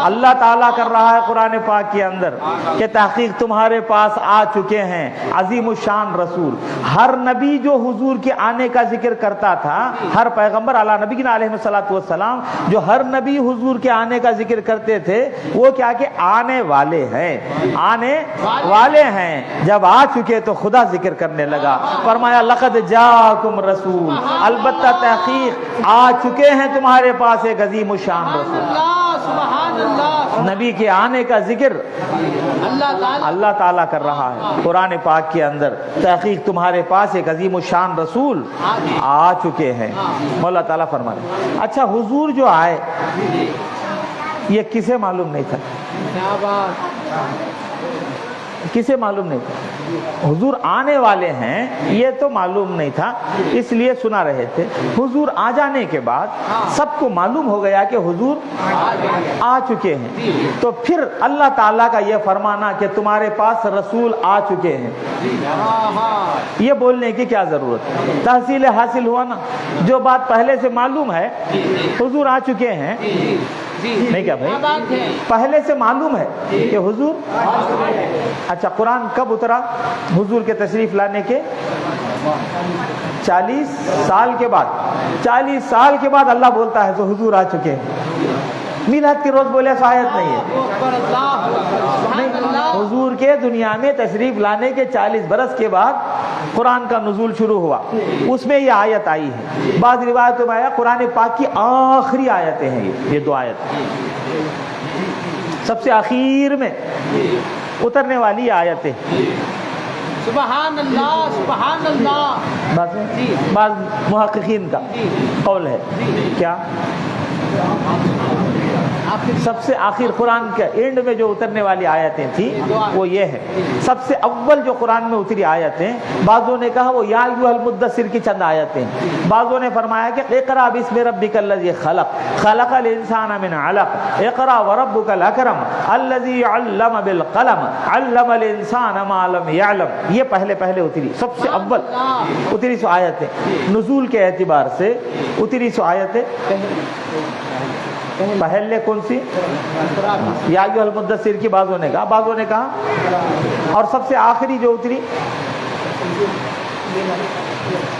اللہ تعالیٰ کر رہا ہے قرآن پاک کے اندر, کہ تحقیق تمہارے پاس آ چکے ہیں عظیم الشان رسول. ہر نبی جو حضور کے آنے کا ذکر کرتا تھا, ہر پیغمبر علی نبینا علیہ الصلوۃ والسلام, جو ہر نبی حضور کے آنے کا ذکر کرتے تھے, وہ کیا کہ آنے والے ہیں, آنے والے ہیں. جب آ چکے تو خدا ذکر کرنے لگا, فرمایا لقد جاکم رسول, البتہ تحقیق آ چکے ہیں تمہارے پاس ایک عظیم الشان رسول. نبی کے آنے کا ذکر اللہ تعالیٰ کر رہا ہے قرآن پاک کے اندر. تحقیق تمہارے پاس ایک عظیم الشان رسول آ چکے ہیں. مولا تعالیٰ فرما رہے. اچھا حضور جو آئے یہ کسے معلوم نہیں تھا؟ کسے معلوم نہیں تھا؟ حضور آنے والے ہیں یہ تو معلوم نہیں تھا, اس لیے سنا رہے تھے. حضور آ جانے کے بعد سب کو معلوم ہو گیا کہ حضور آ چکے ہیں. تو پھر اللہ تعالیٰ کا یہ فرمانا کہ تمہارے پاس رسول آ چکے ہیں, یہ بولنے کی کیا ضرورت ہے؟ تحصیل حاصل ہوا نا. جو بات پہلے سے معلوم ہے حضور آ چکے ہیں, نہیں کیا بھائی, پہلے سے معلوم ہے کہ حضور. اچھا قرآن کب اترا حضور کے تشریف لانے کے؟ 40 سال کے بعد. 40 سال کے بعد اللہ بولتا ہے تو حضور آ چکے ہیں. میلاد کے روز بولے تو آیت نہیں ہے. حضور کے دنیا میں تشریف لانے کے 40 برس کے بعد قرآن کا نزول شروع ہوا, اس میں یہ آیت آئی ہے. بعض روایتوں میں آیا قرآن پاک کی آخری آیتیں ہیں یہ 2 آیت, سب سے آخر میں اترنے والی آیتیں. سبحان اللہ سبحان اللہ. بعض محققین کا قول ہے کیا سب سے آخر قرآن کے اینڈ میں جو اترنے والی آیتیں تھیں وہ یہ ہے. سب سے اول جو قرآن میں اتری آیتیں, بعضوں نے کہا وہ یا ایھا المدثر کی چند آیتیں. بعضوں نے فرمایا کہ اقرا بسم ربک الذی خلق خلق الانسان من علق اقرا وربک الاکرم الذی علم بالقلم علم الانسان ما لم یعلم. یہ پہلے اتری, سب سے اول اتری سو آیتیں. نزول کے اعتبار سے اتری سو آیتیں پہلے کون سی؟ یا ایھا المدثر کی بعضوں نے کہا, اور سب سے آخری جو اتری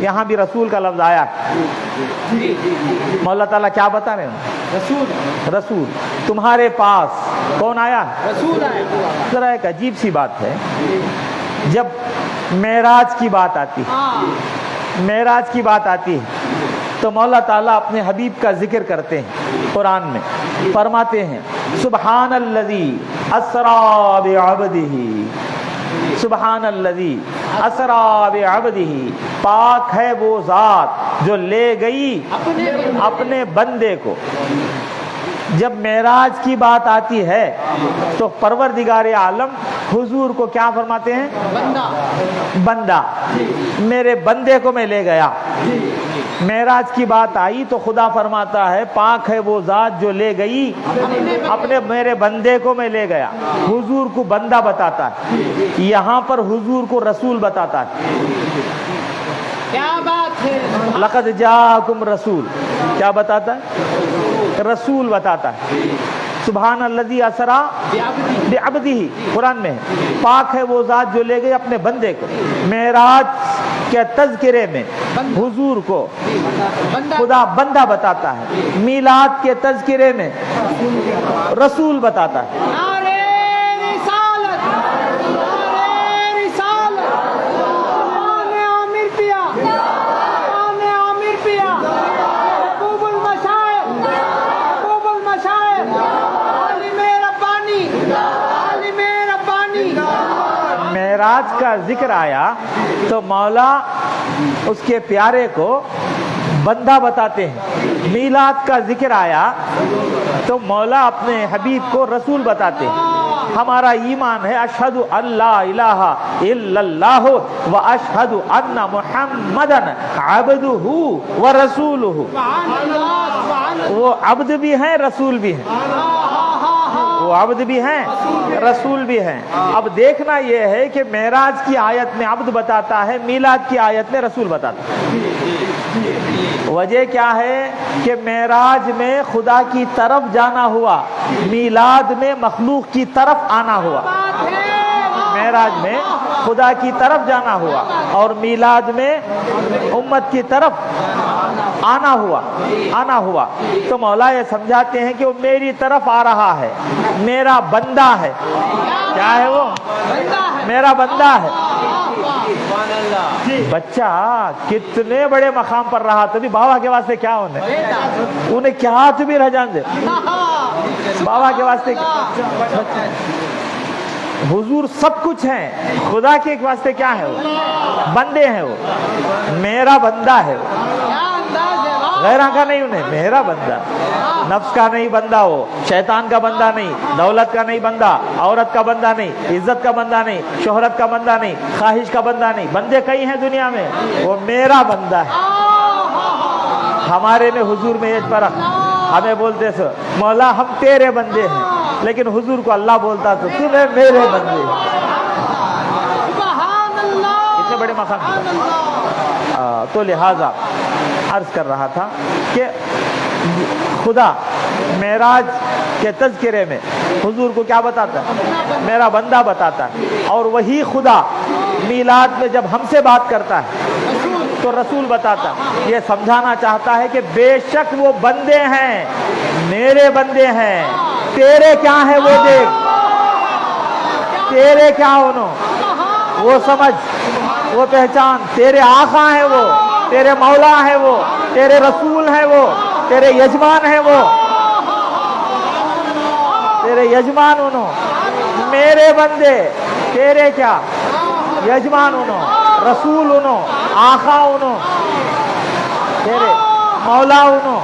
یہاں بھی رسول کا لفظ آیا۔ مولا تعالیٰ کیا بتا رہے ہیں؟ رسول رسول تمہارے پاس کون آیا؟ رسول آئے۔ ذرا ایک عجیب سی بات ہے، جب معراج کی بات آتی ہے، ہاں معراج کی بات آتی ہے تو مولا تعالیٰ اپنے حبیب کا ذکر کرتے ہیں، قرآن میں فرماتے ہیں سبحان الذی اسری بعبدہ، سبحان الذی اسری بعبدہ، پاک ہے وہ ذات جو لے گئی اپنے بندے کو۔ جب معراج کی بات آتی ہے تو پروردگار عالم حضور کو کیا فرماتے ہیں؟ بندہ بندہ، میرے بندے کو میں لے گیا۔ معراج کی بات آئی تو خدا فرماتا ہے پاک ہے وہ ذات جو لے گئی اپنے میرے بندے کو میں لے گیا۔ حضور کو بندہ بتاتا ہے، یہاں پر حضور کو رسول بتاتا ہے۔ کیا بات ہے، لقد جاءکم رسول، کیا بتاتا ہے؟ رسول بتاتا ہے۔ سبحان الذی اسری بعبدہ، قرآن میں ہے پاک ہے وہ ذات جو لے گئی اپنے بندے کو۔ معراج کے تذکرے میں حضور کو بندہ خدا بندہ بتاتا ہے، میلاد کے تذکرے میں رسول بتاتا ہے۔ نعرے رسالت، نعرے رسالت، آنے عامر پیا، آنے عامر پیا، محبوب المشائخ، محبوب المشائخ، عالم ربانی، عالم ربانی۔ معراج کا ذکر آیا تو مولا اس کے پیارے کو بندہ بتاتے ہیں۔ میلاد کا ذکر آیا تو مولا اپنے حبیب کو رسول بتاتے ہیں۔ ہمارا ایمان ہے اشہد ان لا الہ الا اللہ و اشہد ان محمدن عبدہ و رسولہ۔ سبحان اللہ، سبحان اللہ، وہ عبد بھی ہیں، رسول بھی ہیں، وہ عبد بھی ہیں، رسول بھی ہیں۔ اب دیکھنا یہ ہے کہ معراج کی آیت میں عبد بتاتا ہے، میلاد کی آیت میں رسول بتاتا ہے۔ وجہ کیا ہے کہ معراج میں خدا کی طرف جانا ہوا، میلاد میں مخلوق کی طرف آنا ہوا۔ معراج میں خدا کی طرف جانا ہوا اور میلاد میں امت کی طرف آنا ہوا۔ تو مولا یہ سمجھاتے ہیں کہ وہ میری طرف آ رہا ہے، میرا بندہ ہے۔ کیا ہے وہ؟ میرا بندہ ہے۔ بچہ کتنے بڑے مقام پر رہا تو بھی بابا کے واسطے کیا انہیں کیا ہاتھ بھی رہ جان دے، بابا کے واسطے حضور سب کچھ ہیں، خدا کے واسطے کیا ہے؟ وہ بندے ہیں، وہ میرا بندہ ہے، غیرہ کا نہیں، انہیں میرا بندہ، نفس کا نہیں بندہ، وہ شیطان کا بندہ نہیں، دولت کا نہیں بندہ، عورت کا بندہ نہیں، عزت کا بندہ نہیں، شہرت کا بندہ نہیں، خواہش کا بندہ نہیں۔ بندے کئی ہیں دنیا میں، وہ میرا بندہ ہے۔ ہمارے میں حضور میں ایک فرق، ہمیں بولتے سو مولا ہم تیرے بندے ہیں، لیکن حضور کو اللہ بولتا تو تمہیں میرے بندے ہیں۔ اتنے بڑے مقام۔ تو لہذا عرض کر رہا تھا کہ خدا معراج کے تذکرے میں حضور کو کیا بتاتا ہے؟ میرا بندہ بتاتا ہے، اور وہی خدا میلاد میں جب ہم سے بات کرتا ہے تو رسول بتاتا ہے۔ یہ سمجھانا چاہتا ہے کہ بے شک وہ بندے ہیں، میرے بندے ہیں، تیرے کیا ہے وہ دیکھ، تیرے کیا انہوں وہ سمجھ، وہ پہچان، تیرے آقا ہیں وہ، تیرے مولا ہیں وہ، تیرے رسول ہیں وہ، تیرے یجمان ہیں وہ، تیرے یجمان انہوں، میرے بندے، تیرے کیا یجمان انہوں، رسول انہوں، آقا انہوں، تیرے مولا انہوں۔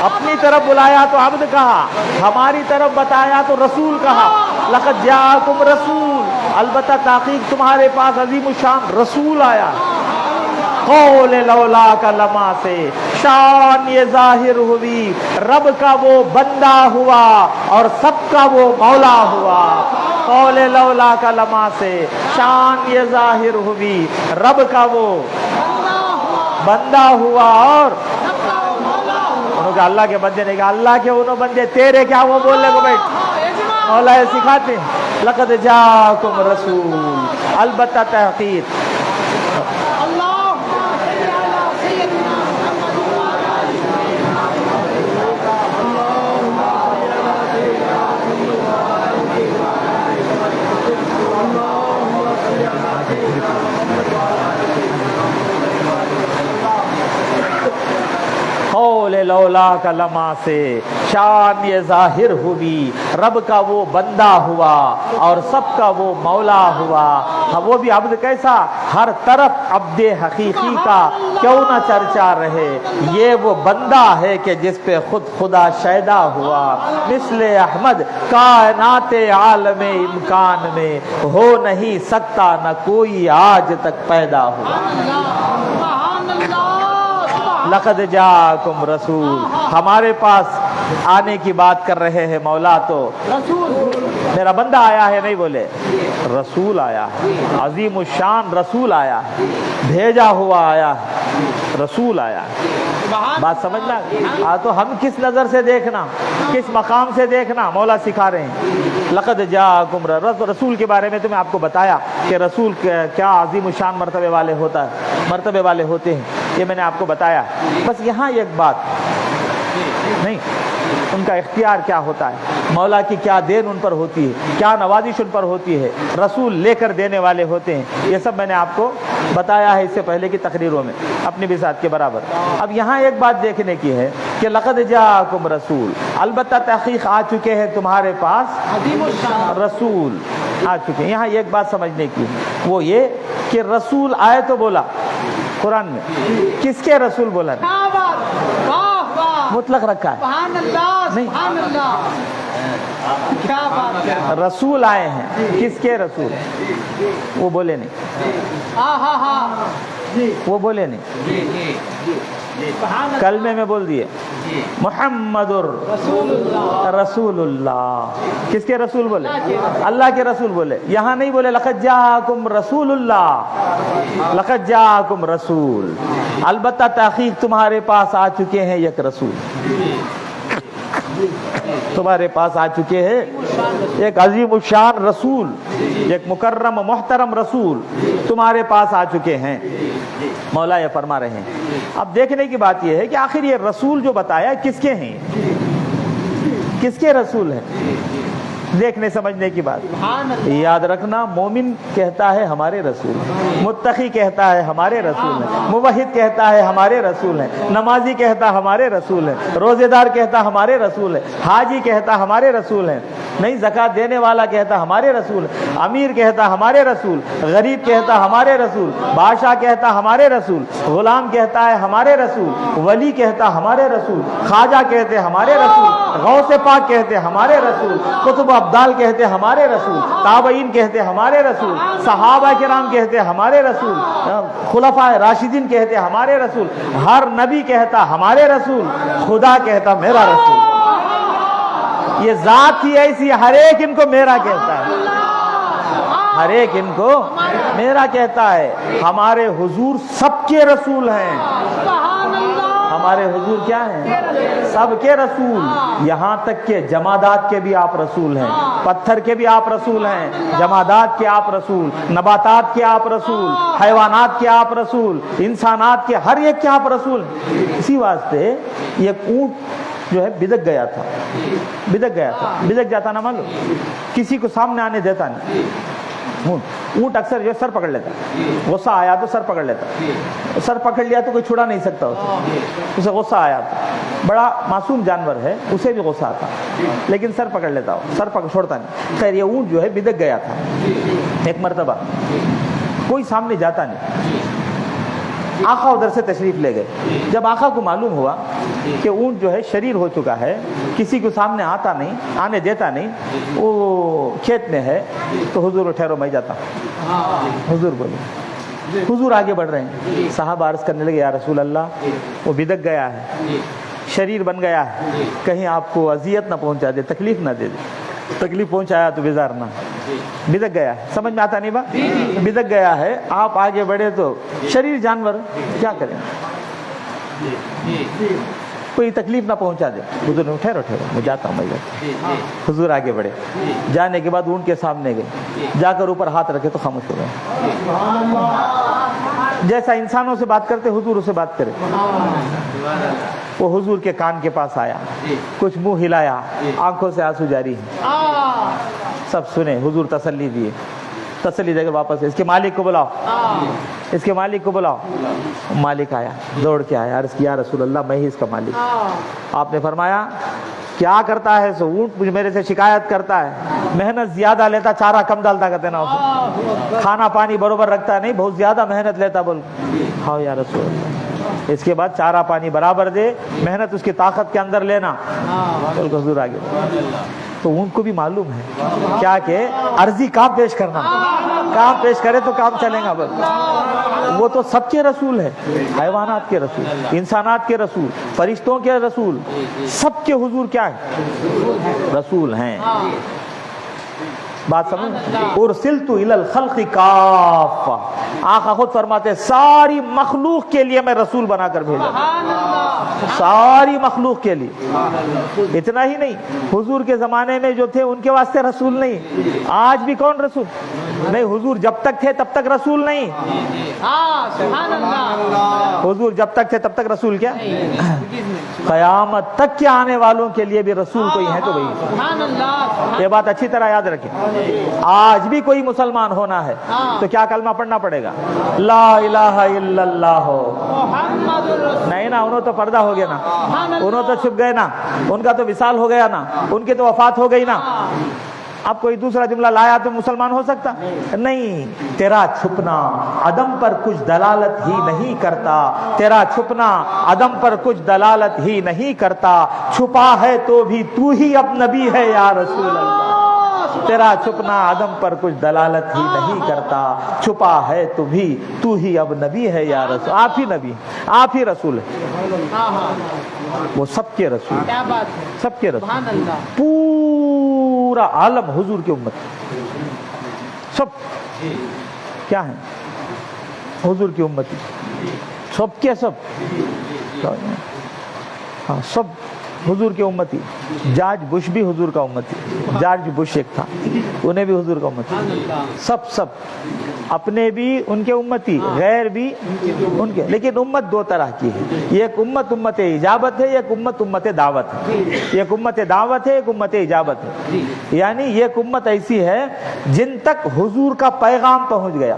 اپنی طرف بلایا تو عبد کہا، ہماری طرف بتایا تو رسول کہا۔ لقد جاءکم رسول، البتہ تحقیق تمہارے پاس عظیم الشان رسول آیا۔ قول لولا کا لمحہ سے شان یہ ظاہر ہوئی، رب کا وہ بندہ ہوا اور سب کا وہ مولا ہوا۔ قول لولا کا لمحہ سے شان یہ ظاہر ہوئی، رب کا وہ بندہ ہوا اور انہوں کہ اللہ کے بندے نے کہا اللہ کے انہوں بندے، تیرے کیا وہ بولنے کو بیٹھ۔ مولا یہ سکھاتے ہیں لقد جاءکم رسول، البتہ تحقیق قول لولا کا لمحہ سے شان یہ ظاہر ہوئی، رب کا وہ بندہ ہوا اور سب کا وہ مولا ہوا۔ وہ بھی عبد کیسا؟ ہر طرف عبد حقیقی کا کیوں نہ چرچا رہے، یہ وہ بندہ ہے کہ جس پہ خود خدا شیدا ہوا۔ مثل احمد کائنات عالم امکان میں ہو نہیں سکتا نہ کوئی آج تک پیدا ہوا۔ لقد جاءکم رسول، ہمارے پاس آنے کی بات کر رہے ہیں مولا، تو میرا بندہ آیا ہے نہیں بولے، رسول آیا ہے، عظیم الشان رسول آیا ہے، بھیجا ہوا آیا ہے، رسول آیا ہے۔ بات سمجھنا؟ تو ہم کس نظر سے دیکھنا، کس مقام سے دیکھنا، مولا سکھا رہے ہیں۔ لقد جاءکم رسول کے بارے میں تو میں آپ کو بتایا کہ رسول کیا عظیم الشان مرتبے والے ہوتے ہیں، یہ میں نے آپ کو بتایا۔ بس یہاں ایک بات نہیں، ان کا اختیار کیا ہوتا ہے، مولا کی کیا دین ان پر ہوتی ہے، کیا نوازش ان پر ہوتی ہے، رسول لے کر دینے والے ہوتے ہیں، یہ سب میں نے آپ کو بتایا ہے اس سے پہلے کی تقریروں میں اپنی بساط کے برابر۔ اب یہاں ایک بات دیکھنے کی ہے کہ لقد جاءکم رسول، البتہ تحقیق آ چکے ہیں تمہارے پاس رسول آ چکے ہیں۔ یہاں ایک بات سمجھنے کی ہے، وہ یہ کہ رسول آئے تو بولا قرآن میں، کس کے رسول بولا نہیں، مطلق رکھا ہے نہیں، رسول آئے ہیں، کس کے رسول، وہ بولے نہیں، وہ بولے نہیں، کلمے میں بول دیے محمد رسول اللہ، کس کے رسول بولے، اللہ کے رسول بولے، یہاں نہیں بولے لقد جاءکم رسول اللہ، لقد جاءکم رسول، البتہ تحقیق تمہارے پاس آ چکے ہیں ایک رسول، تمہارے پاس آ چکے ہیں ایک عظیم الشان رسول، ایک مکرم محترم رسول تمہارے پاس آ چکے ہیں، مولا یہ فرما رہے ہیں۔ اب دیکھنے کی بات یہ ہے کہ آخر یہ رسول جو بتایا کس کے ہیں، کس کے رسول ہیں، دیکھنے سمجھنے کی بات۔ یاد رکھنا، مومن کہتا ہے ہمارے رسول، متقی کہتا ہے ہمارے رسول ہیں، موحد کہتا ہے ہمارے رسول ہیں، نمازی کہتا ہمارے رسول ہیں، روزے دار کہتا ہمارے رسول ہیں، حاجی کہتا ہمارے رسول ہیں، نہیں زکوٰۃ دینے والا کہتا ہمارے رسول، امیر کہتا ہمارے رسول، غریب کہتا ہمارے رسول، بادشاہ کہتا ہمارے رسول، غلام کہتا ہے ہمارے رسول، ولی کہتا ہمارے رسول، خواجہ کہتے ہمارے رسول، غوث پاک کہتے ہمارے رسول، قطب ابدال کہتے ہمارے رسول، تابعین کہتے ہمارے رسول، صحابہ کرام کہتے ہمارے رسول، خلفاء راشدین کہتے ہمارے رسول، ہر نبی کہتا ہمارے رسول، خدا کہتا میرا رسول۔ یہ ذات ہی ایسی، ہر ایک ان کو میرا کہتا ہے، ہر ایک ان کو میرا کہتا ہے۔ ہمارے حضور سب کے رسول ہیں، ہمارے حضور کیا ہیں، سب کے رسول، یہاں تک کہ جمادات کے بھی آپ رسول ہیں، پتھر کے بھی آپ رسول ہیں، جمادات کے آپ رسول، نباتات کے آپ رسول، حیوانات کے آپ رسول، انسانات کے ہر ایک کے آپ رسول ہیں۔ اسی واسطے یہ اونٹ جو ہے بدک گیا تھا، بدک جاتا نا، مان لو کسی کو سامنے آنے دیتا نہیں، اونٹ اکثر جو سر پکڑ لیتا، غصہ آیا تو سر پکڑ لیتا، سر پکڑ لیا تو کوئی چھڑا نہیں سکتا اسے غصہ آیا تو، بڑا معصوم جانور ہے اسے بھی غصہ آتا لیکن سر پکڑ لیتا ہو، سر چھوڑتا نہیں۔ خیر یہ اونٹ جو ہے بدک گیا تھا ایک مرتبہ، کوئی سامنے جاتا نہیں، آقا ادھر سے تشریف لے گئے۔ جب آقا کو معلوم ہوا کہ اونٹ جو ہے شریر ہو چکا ہے، کسی کو سامنے آنے دیتا نہیں، وہ کھیت میں ہے، تو حضور ٹھہرو میں جاتا ہوں، حضور بولے، حضور آگے بڑھ رہے ہیں، صحابہ عرض کرنے لگے یا رسول اللہ وہ بدک گیا ہے، شریر بن گیا ہے، کہیں آپ کو اذیت نہ پہنچا دے، تکلیف نہ دے دے، تکلیف پہنچایا تو بیزار نہ، بدک گیا ہے، سمجھ میں آتا نہیں بات، بدک گیا ہے، آپ آگے بڑھے تو شریر جانور کیا کریں، کوئی تکلیف نہ پہنچا دے، حضور نے ٹھہرو میں جاتا ہوں، میں حضور آگے بڑھے، جانے کے بعد اونٹ کے سامنے گئے، جا کر اوپر ہاتھ رکھے تو خاموش ہو گئے، جیسا انسانوں سے بات کرتے حضور اسے بات کرے۔ وہ حضور کے کان کے پاس آیا، کچھ منہ ہلایا، آنکھوں سے آنسو جاری ہیں، سب سنے، حضور تسلی دیے، تسلی دے کر واپس اس کے مالک کو بلاؤ، اس کے مالک کو بلاؤ. مالک آیا, دوڑ کے آیا, عرض کیا رسول اللہ میں ہی اس کا مالک. آپ نے فرمایا کیا کرتا ہے؟ سو اونٹ میرے سے شکایت کرتا ہے, محنت زیادہ لیتا, چارہ کم ڈالتا کہتے نا اسے, کھانا پانی برابر رکھتا نہیں, بہت زیادہ محنت لیتا. بول ہاں یا رسول اللہ. اس کے بعد چارہ پانی برابر دے, محنت اس کی طاقت کے اندر لینا. بول حضور آگے. تو ان کو بھی معلوم ہے کیا کہ عرضی کام پیش کرنا, کام پیش کرے تو کام چلے گا. بس وہ تو سب کے رسول ہے, حیوانات کے رسول, انسانات کے رسول, فرشتوں کے رسول, سب کے حضور کیا ہے؟ رسول ہیں. بات سمجھ. ارسلت الی الخلق کافہ, آقا خود فرماتے ساری مخلوق کے لیے میں رسول بنا کر بھیجا, ساری مخلوق کے لیے. اتنا ہی نہیں, حضور کے زمانے میں جو تھے ان کے واسطے رسول نہیں. آج بھی کون رسول نہیں؟ حضور جب تک تھے تب تک رسول نہیں. حضور جب تک تھے تب تک رسول کیا؟ قیامت تک کے آنے والوں کے لیے بھی رسول کوئی ہے تو وہی. یہ بات اچھی طرح یاد رکھیں. آج بھی کوئی مسلمان ہونا ہے تو کیا کلمہ پڑھنا پڑے گا؟ لا الہ الا اللہ. نہیں نا, انہوں تو پردہ ہو گیا نا, انہوں تو چھپ گئے نا, ان کا تو وصال ہو گیا نا, ان کی تو وفات ہو گئی نا. اب کوئی دوسرا جملہ لایا تو مسلمان ہو سکتا نہیں. تیرا چھپنا عدم پر کچھ دلالت ہی نہیں کرتا, تیرا چھپنا عدم پر کچھ دلالت ہی نہیں کرتا, چھپا ہے تو بھی تو ہی اب نبی ہے یا رسول اللہ. تیرا چھپنا عدم پر کچھ دلالت ہی نہیں کرتا, چھپا ہے تو بھی تو ہی اب نبی ہے یا رسول. آپ ہی نبی, آپ ہی رسول ہے. وہ سب کے رسول, سب کے رسول. پورا عالم حضور کی امت, سب کیا ہیں؟ حضور کی امتی, سب کے سب. ہاں سب حضور کے امتی. جارج بش بھی حضور کا امتی, جارج بش ایک تھا, انہیں بھی حضور کا امتی. سب سب اپنے بھی ان کے امتی, غیر بھی ان کے. لیکن امت دو طرح کی ہے, ایک امت امت اجابت ہے, ایک امت امت دعوت ہے. ایک امت دعوت ہے, ایک امت اجابت ہے. یعنی ایک امت ایسی ہے جن تک حضور کا پیغام پہنچ گیا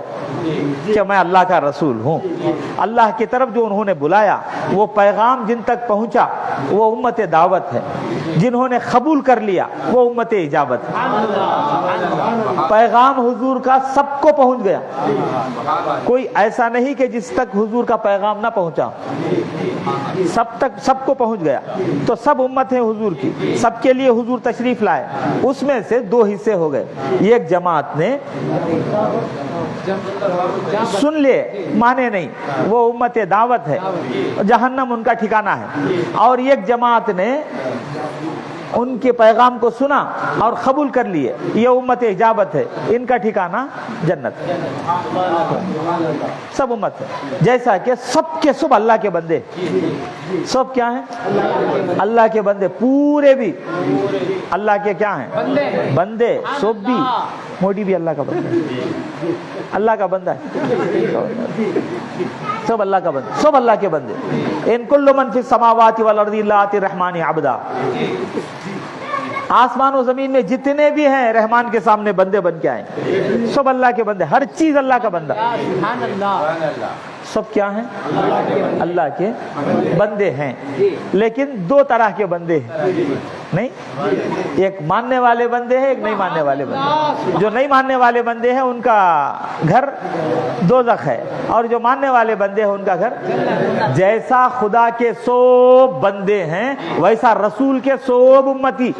کہ میں اللہ کا رسول ہوں, اللہ کی طرف جو انہوں نے بلایا وہ پیغام جن تک پہنچا وہ امت دعوت ہے. جنہوں نے قبول کر لیا وہ امت اجابت ہے. پیغام حضور کا سب کو پہنچ گیا, کوئی ایسا نہیں کہ جس تک حضور کا پیغام نہ پہنچا, سب تک سب کو پہنچ گیا. تو سب امت ہیں حضور کی, سب کے لیے حضور تشریف لائے. اس میں سے دو حصے ہو گئے. ایک جماعت نے سن لے مانے نہیں, وہ امت دعوت ہے, جہنم ان کا ٹھکانہ ہے. اور ایک جماعت نے ان کے پیغام کو سنا اور قبول کر لیے, یہ امت اجابت ہے, ان کا ٹھکانہ جنت. سب امت ہے. جیسا کہ سب کے سب اللہ کے بندے, سب کیا ہیں؟ اللہ کے بندے. پورے بھی اللہ کے کیا ہیں؟ بندے. سب بھی, موڈی بھی اللہ کا بندہ ہے, اللہ کا بندہ ہے. سب اللہ کا بندہ, سب اللہ کے بندے. ان کل من فی السماوات والارض الا آتی الرحمن عبدا. آسمان و زمین میں جتنے بھی ہیں رحمان کے سامنے بندے بن کے آئے. سب اللہ کے بندے, ہر چیز اللہ کا بندہ. سب کیا ہیں؟ اللہ کے بندے ہیں. لیکن دو طرح کے بندے ہیں نہیں, ایک ماننے والے بندے ہیں, ایک نہیں ماننے والے بندے. جو نہیں ماننے والے بندے ہیں ان کا گھر دوزخ ہے, اور جو ماننے والے بندے ہیں ان کا گھر. جیسا خدا کے 100 بندے ہیں ویسا رسول کے 100 امتی.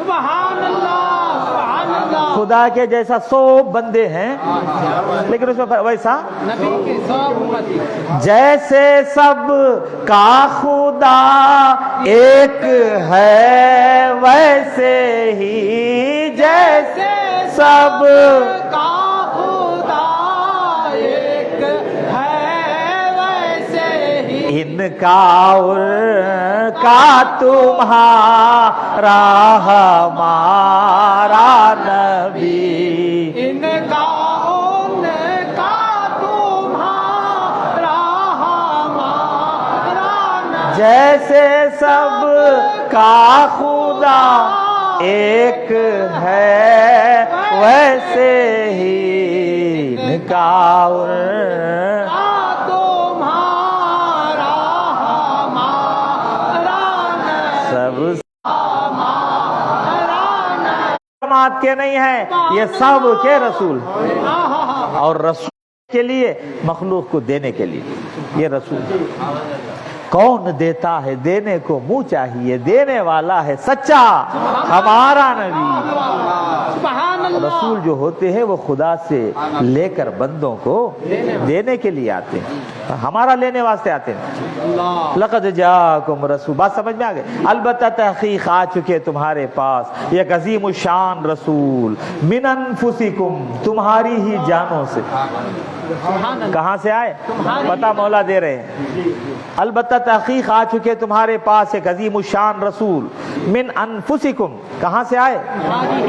خدا کے جیسا 100 بندے ہیں لیکن اس میں ویسا جیسے سب کا خدا ایک ہے ویسے ہی, جیسے سب کا خدا ایک ہے ویسے ہی, ان کا اور کا تمہارا ہمارا نبی. ان کا ان کا تمہارا ہمارا نبی. جیسے سب کا خدا ایک ہے ویسے ہی ان کا اور ذات کے نہیں ہیں، یہ سب کے رسول ہیں، اور رسول کے لیے مخلوق کو دینے کے لیے یہ رسول۔ کون دیتا ہے دینے کو منہ چاہیے، دینے والا ہے سچا ہمارا نبی۔ سبحان اللہ۔ رسول جو ہوتے ہیں وہ خدا سے لے کر بندوں کو دینے کے لیے آتے ہیں، ہمارا لینے واسطے آتے ہیں۔ لقد جاءکم رسول، بات سمجھ میں آ گئی؟ البتہ تحقیق آ چکے تمہارے پاس ایک عظیم الشان رسول، من انفسکم، تمہاری ہی جانوں سے۔ کہاں سے آئے؟ پتہ مولا دے رہے ہیں۔ البتہ تحقیق آ چکے تمہارے پاس ایک عظیم الشان رسول، من انفسکم، کہاں سے آئے؟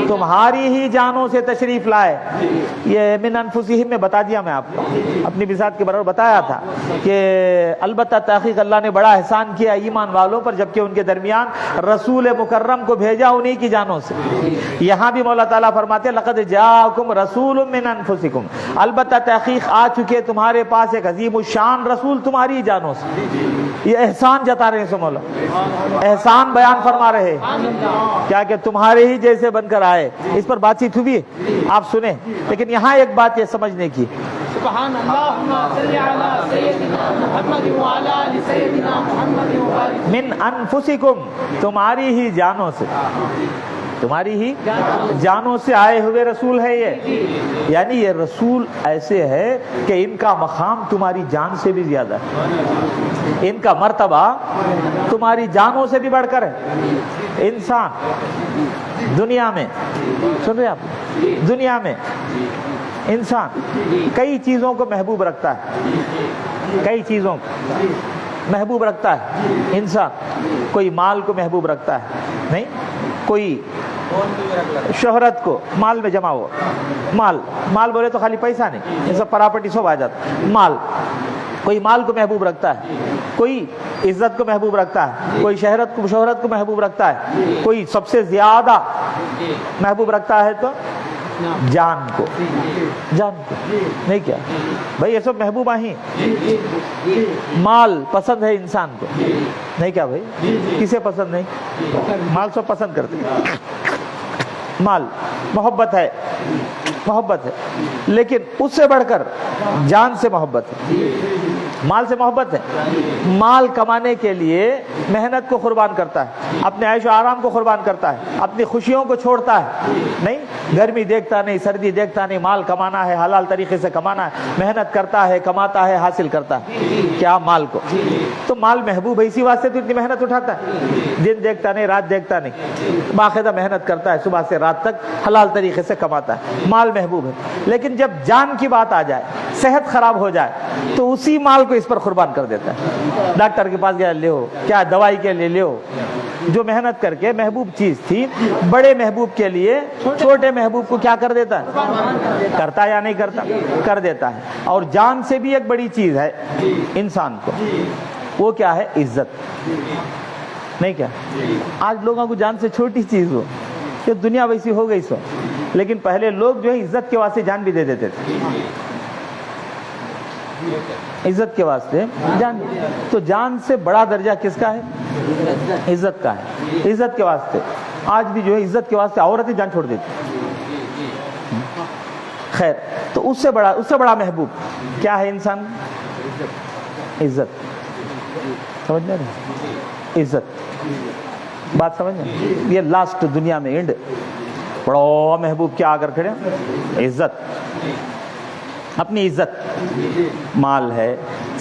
تمہاری ہی جانوں سے تشریف لائے۔ یہ من انفسہم میں بتا دیا میں آپ کو، اپنی بذات کے برابر بتایا تھا کہ البتہ تحقیق اللہ نے بڑا احسان کیا ایمان والوں پر، جبکہ ان کے درمیان رسول مکرم کو بھیجا انہی کی جانوں سے۔ یہاں بھی مولا تعالیٰ فرماتے ہیں لقد جاءکم رسول من انفسکم، البتہ تحقیق آ چکے تمہارے پاس ایک عظیم الشان رسول تمہاری جانوں سے۔ یہ احسان جتا رہے ہیں سو مولا، احسان بیان فرما رہے ہیں کیا کہ تمہارے ہی جیسے بن کر آئے۔ اس پر بات چیت ہوئی آپ سنیں، لیکن یہاں ایک بات یہ سمجھنے کی، سبحان اللہ، صلی علی سیدنا محمد وعلی آل سیدنا محمد وبارک۔ من انفسکم، تمہاری ہی جانوں سے، تمہاری ہی جانوں سے آئے ہوئے رسول ہے یہ، یعنی یہ رسول ایسے ہے کہ ان کا مقام تمہاری جان سے بھی زیادہ ہے، ان کا مرتبہ تمہاری جانوں سے بھی بڑھ کر ہے۔ انسان دنیا میں، سن رہے آپ، دنیا میں انسان کئی چیزوں کو محبوب رکھتا ہے، کئی چیزوں کو محبوب رکھتا ہے انسان۔ کوئی مال کو محبوب رکھتا ہے، نہیں، کوئی شہرت کو، مال میں جمع ہوا، مال بولے تو خالی پیسہ نہیں، یہ سب پراپرٹی سب آ جاتا، مال، کوئی مال کو محبوب رکھتا ہے، کوئی عزت کو محبوب رکھتا ہے، کوئی شہرت کو محبوب رکھتا ہے، کوئی سب سے زیادہ محبوب رکھتا ہے تو جان کو، نہیں کیا بھائی، یہ سب محبوبہ ہی۔ مال پسند ہے انسان کو، نہیں کیا بھائی، کسے پسند نہیں؟ مال سب پسند کرتے ہیں، مال محبت ہے، لیکن اس سے بڑھ کر جان سے محبت ہے، مال سے محبت ہے۔ مال کمانے کے لیے محنت کو قربان کرتا ہے، اپنے عیش و آرام کو قربان کرتا ہے، اپنی خوشیوں کو چھوڑتا ہے، نہیں، گرمی دیکھتا نہیں، سردی دیکھتا نہیں، مال کمانا ہے، حلال طریقے سے کمانا ہے، محنت کرتا ہے، کماتا ہے، حاصل کرتا ہے، کیا مال کو، تو مال محبوب ہے، اسی واسطے تو اتنی محنت اٹھاتا ہے، دن دیکھتا نہیں، رات دیکھتا نہیں، باقاعدہ محنت کرتا ہے، صبح سے رات تک حلال طریقے سے کماتا ہے، مال محبوب ہے۔ لیکن جب جان کی بات آ جائے، صحت خراب ہو جائے، تو اسی مال کو اس پر قربان کر دیتا ہے۔ ڈاکٹر کے پاس گیا، لے ہو کیا دوائی کے لیے، لے ہو، جو محنت کر کے محبوب چیز تھی، بڑے محبوب کے لیے چھوٹے محبوب کو کیا کر دیتا ہے؟ کرتا یا نہیں کرتا؟ کر دیتا ہے۔ اور جان سے بھی ایک بڑی چیز ہے انسان کو، وہ کیا ہے؟ عزت، نہیں کیا؟ آج لوگوں کو جان سے چھوٹی چیز ہو، کہ دنیا ویسی ہو گئی سو، لیکن پہلے لوگ جو ہے عزت کے واسطے جان بھی دے دیتے تھے، عزت کے واسطے جان۔ تو جان سے بڑا درجہ کس کا ہے؟ عزت کا ہے، عزت کے واسطے۔ آج بھی جو ہے عزت کے واسطے عورتیں جان چھوڑ دیتی، خیر، تو اس سے بڑا محبوب کیا ہے انسان؟ عزت، سمجھ میں نہیں؟ عزت، بات سمجھ میں؟ یہ لاسٹ دنیا میں اینڈ، بڑا محبوب کیا آ کر کھڑے؟ عزت، اپنی عزت، مال ہے،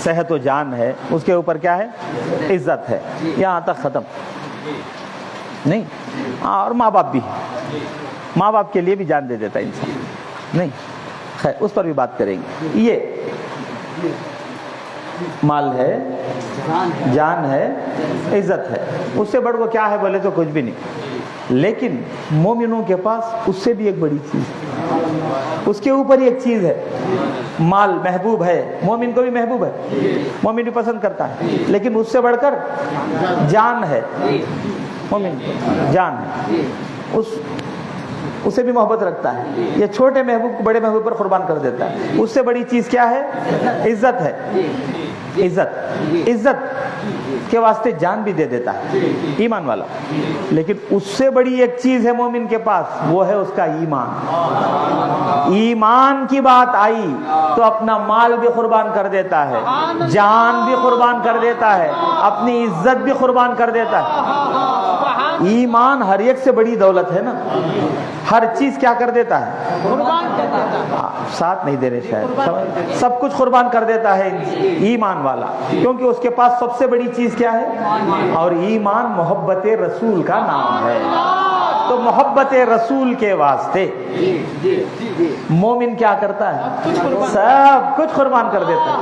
صحت و جان ہے، اس کے اوپر کیا ہے؟ عزت ہے، یہاں تک ختم نہیں۔ اور ماں باپ بھی، ماں باپ کے لیے بھی جان دے دیتا ہے انسان، نہیں، خیر اس پر بھی بات کریں گے۔ یہ مال ہے، جان ہے، عزت ہے، اس سے بڑھ کو کیا ہے بولے تو کچھ بھی نہیں۔ لیکن مومنوں کے پاس اس سے بھی ایک بڑی چیز ہے، اس کے اوپر ایک چیز ہے۔ مال محبوب ہے، مومن کو بھی محبوب ہے، مومن بھی پسند کرتا ہے، لیکن اس سے بڑھ کر جان ہے، مومن جان ہے، اس سے بھی محبت رکھتا ہے۔ یہ چھوٹے محبوب کو بڑے محبوب پر قربان کر دیتا ہے۔ اس سے بڑی چیز کیا ہے؟ عزت ہے، عزت کے واسطے جان بھی دے دیتا ہے ایمان والا. لیکن اس سے بڑی ایک چیز ہے مومن کے پاس, وہ ہے اس کا ایمان. ایمان کی بات آئی تو اپنا مال بھی قربان کر دیتا ہے, جان بھی قربان کر دیتا ہے, اپنی عزت بھی قربان کر دیتا ہے. ایمان ہر ایک سے بڑی دولت ہے نا, ہر چیز کیا کر دیتا ہے, قربان کر دیتا ہے. ساتھ نہیں دے رہے شاید, سب کچھ قربان کر دیتا ہے ایمان والا, کیونکہ اس کے پاس سب سے بڑی چیز کیا ہے, اور ایمان محبت رسول کا نام ہے. تو محبت رسول کے واسطے مومن کیا کرتا ہے, سب کچھ قربان کر دیتا ہے,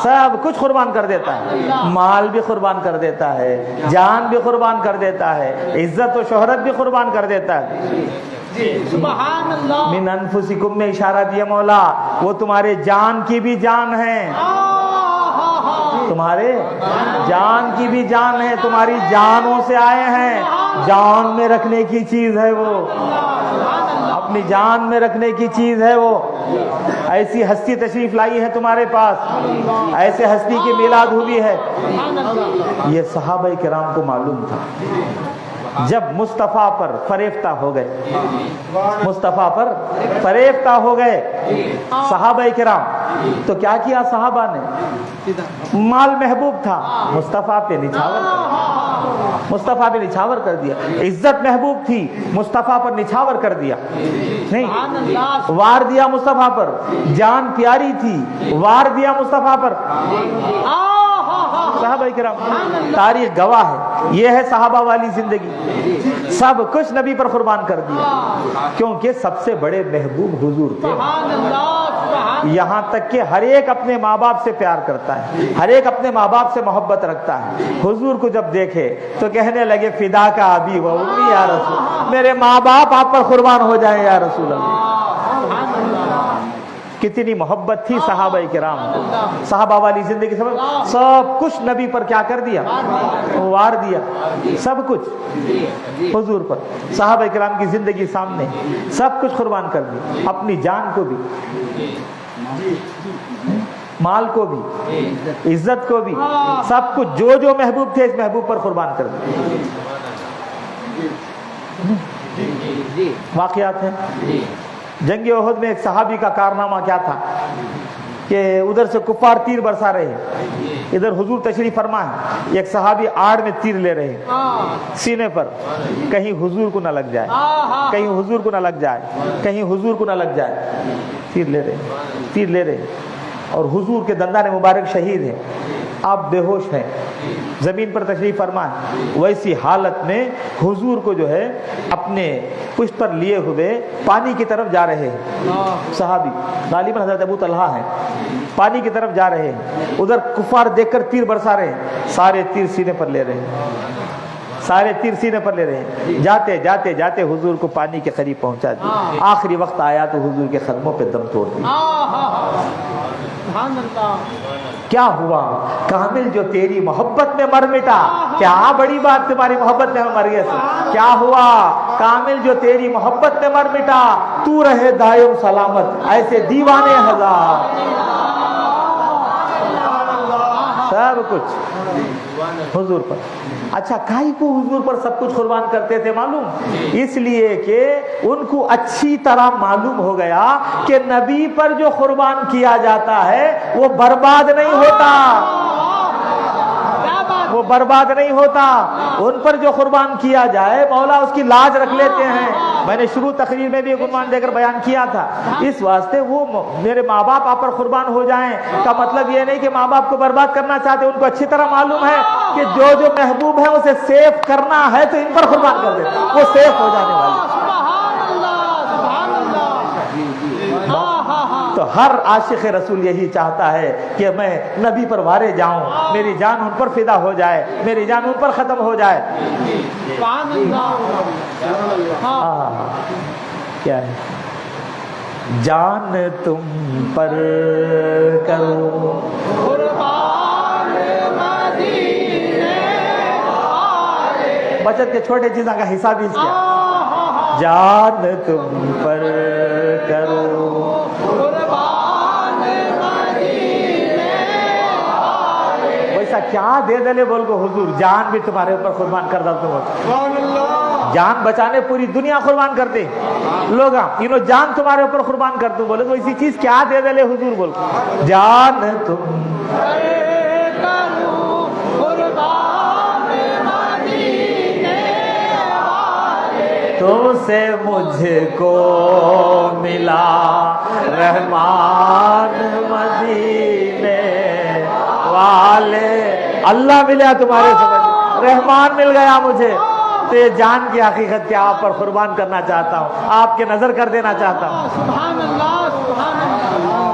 سب کچھ قربان کر دیتا ہے, مال بھی قربان کر دیتا ہے, جان بھی قربان کر دیتا ہے, عزت و شہرت بھی قربان کر دیتا ہے. سبحان اللہ. من انفسکم میں اشارہ دیا مولا, وہ تمہارے جان کی بھی جان ہے, تمہارے جان کی بھی جان ہے, تمہاری جانوں سے آئے ہیں, جان میں رکھنے کی چیز ہے وہ, اپنی جان میں رکھنے کی چیز ہے وہ. ایسی ہستی تشریف لائی ہے تمہارے پاس, ایسے ہستی کی میلاد ہوئی ہے. یہ صحابہ کرام کو معلوم تھا. جب مصطفیٰ پر فریفتہ ہو گئے, مصطفیٰ پر فریفتہ ہو گئے صحابہ کرام, تو کیا کیا صحابہ نے, مال محبوب تھا, مصطفیٰ پہ نچھاور کر دیا. عزت محبوب تھی, مصطفیٰ پر نچھاور کر دیا. نہیں, وار دیا مصطفیٰ پر. جان پیاری تھی, وار دیا مصطفیٰ پر. صحابہ کرام, تاریخ گواہ ہے, یہ ہے صحابہ والی زندگی. سب کچھ نبی پر قربان کر دیا, کیونکہ سب سے بڑے محبوب حضور تھے. یہاں تک کہ ہر ایک اپنے ماں باپ سے پیار کرتا ہے, ہر ایک اپنے ماں باپ سے محبت رکھتا ہے. حضور کو جب دیکھے تو کہنے لگے فدا کا ابی و امی یا رسول, میرے ماں باپ آپ پر قربان ہو جائیں یا رسول اللہ. کتنی محبت تھی صحابہ کرام کو. صحابہ والی زندگی سب کچھ نبی پر کیا کر دیا, وار دیا, سب کچھ حضور پر. صحابہ کرام کی زندگی سامنے سب کچھ قربان کر دیا, اپنی جان کو بھی, مال کو بھی, عزت کو بھی, سب کچھ جو جو محبوب تھے اس محبوب پر قربان کر دیا. واقعات ہیں. جنگ احد میں ایک صحابی کا کارنامہ کیا تھا کہ ادھر سے کفار تیر برسا رہے ہیں, ادھر حضور تشریف فرما ہے, ایک صحابی آڑ میں تیر لے رہے ہیں سینے پر, کہیں حضور کو نہ لگ جائے, کہیں حضور کو نہ لگ جائے, کہیں حضور کو نہ لگ جائے. تیر لے رہے ہیں, اور حضور کے دندان مبارک شہید ہیں, آپ بے ہوش ہیں, زمین پر تشریف فرما ہے. ویسی حالت میں حضور کو جو ہے اپنے پشت پر لیے ہوئے پانی کی طرف جا رہے ہیں. صحابی غالباً حضرت ابو طلحہ ہیں, پانی کی طرف جا رہے ہیں. ادھر کفار دیکھ کر تیر برسا رہے ہیں, سارے تیر سینے پر لے رہے ہیں, جاتے جاتے جاتے حضور کو پانی کے قریب پہنچا دیا. آخری وقت آیا تو حضور کے قدموں پہ دم توڑ دیا. کیا ہوا, کامل جو تیری محبت میں مر مٹا. کیا بڑی بات تمہاری محبت میں مر گئے. کیا ہوا, کامل جو تیری محبت میں مر مٹا, تو رہے دائم سلامت ایسے دیوانے ہزار. سب کچھ حضور پر. اچھا, کائی کو حضور پر سب کچھ قربان کرتے تھے معلوم, اس لیے کہ ان کو اچھی طرح معلوم ہو گیا کہ نبی پر جو قربان کیا جاتا ہے وہ برباد نہیں ہوتا, وہ برباد نہیں ہوتا. ان پر جو قربان کیا جائے مولا اس کی لاج رکھ لیتے ہیں. میں نے شروع تقریر میں بھی عنوان دے کر بیان کیا تھا, اس واسطے وہ میرے ماں باپ آپ پر قربان ہو جائیں کا مطلب یہ نہیں کہ ماں باپ کو برباد کرنا چاہتے. ان کو اچھی طرح معلوم ہے کہ جو جو محبوب ہے اسے سیف کرنا ہے تو ان پر قربان کر دیتے, وہ سیف ہو جانے والے. تو ہر عاشق رسول یہی چاہتا ہے کہ میں نبی پر وارے جاؤں, میری جان ان پر فدا ہو جائے, میری جان ان پر ختم ہو جائے. کیا ہے, جان تم پر کرو بچت کے چھوٹے چیزوں کا حساب ہی کیا. جان تم پر کرو ایسا کیا دے دلے بول کو حضور جان بھی تمہارے اوپر قربان کر دو تم جان بچانے پوری دنیا قربان کرتے لوگ انہوں جان تمہارے اوپر قربان کر دوں بولے تو اسی چیز کیا دے دلے حضور بول کو جان تم تم سے مجھ کو ملا رحمان مدینے والے اللہ ملا تمہارے سمجھ رحمان مل گیا مجھے تو یہ جان کی حقیقت کیا آپ پر قربان کرنا چاہتا ہوں آپ کے نظر کر دینا چاہتا ہوں سبحان اللہ سبحان اللہ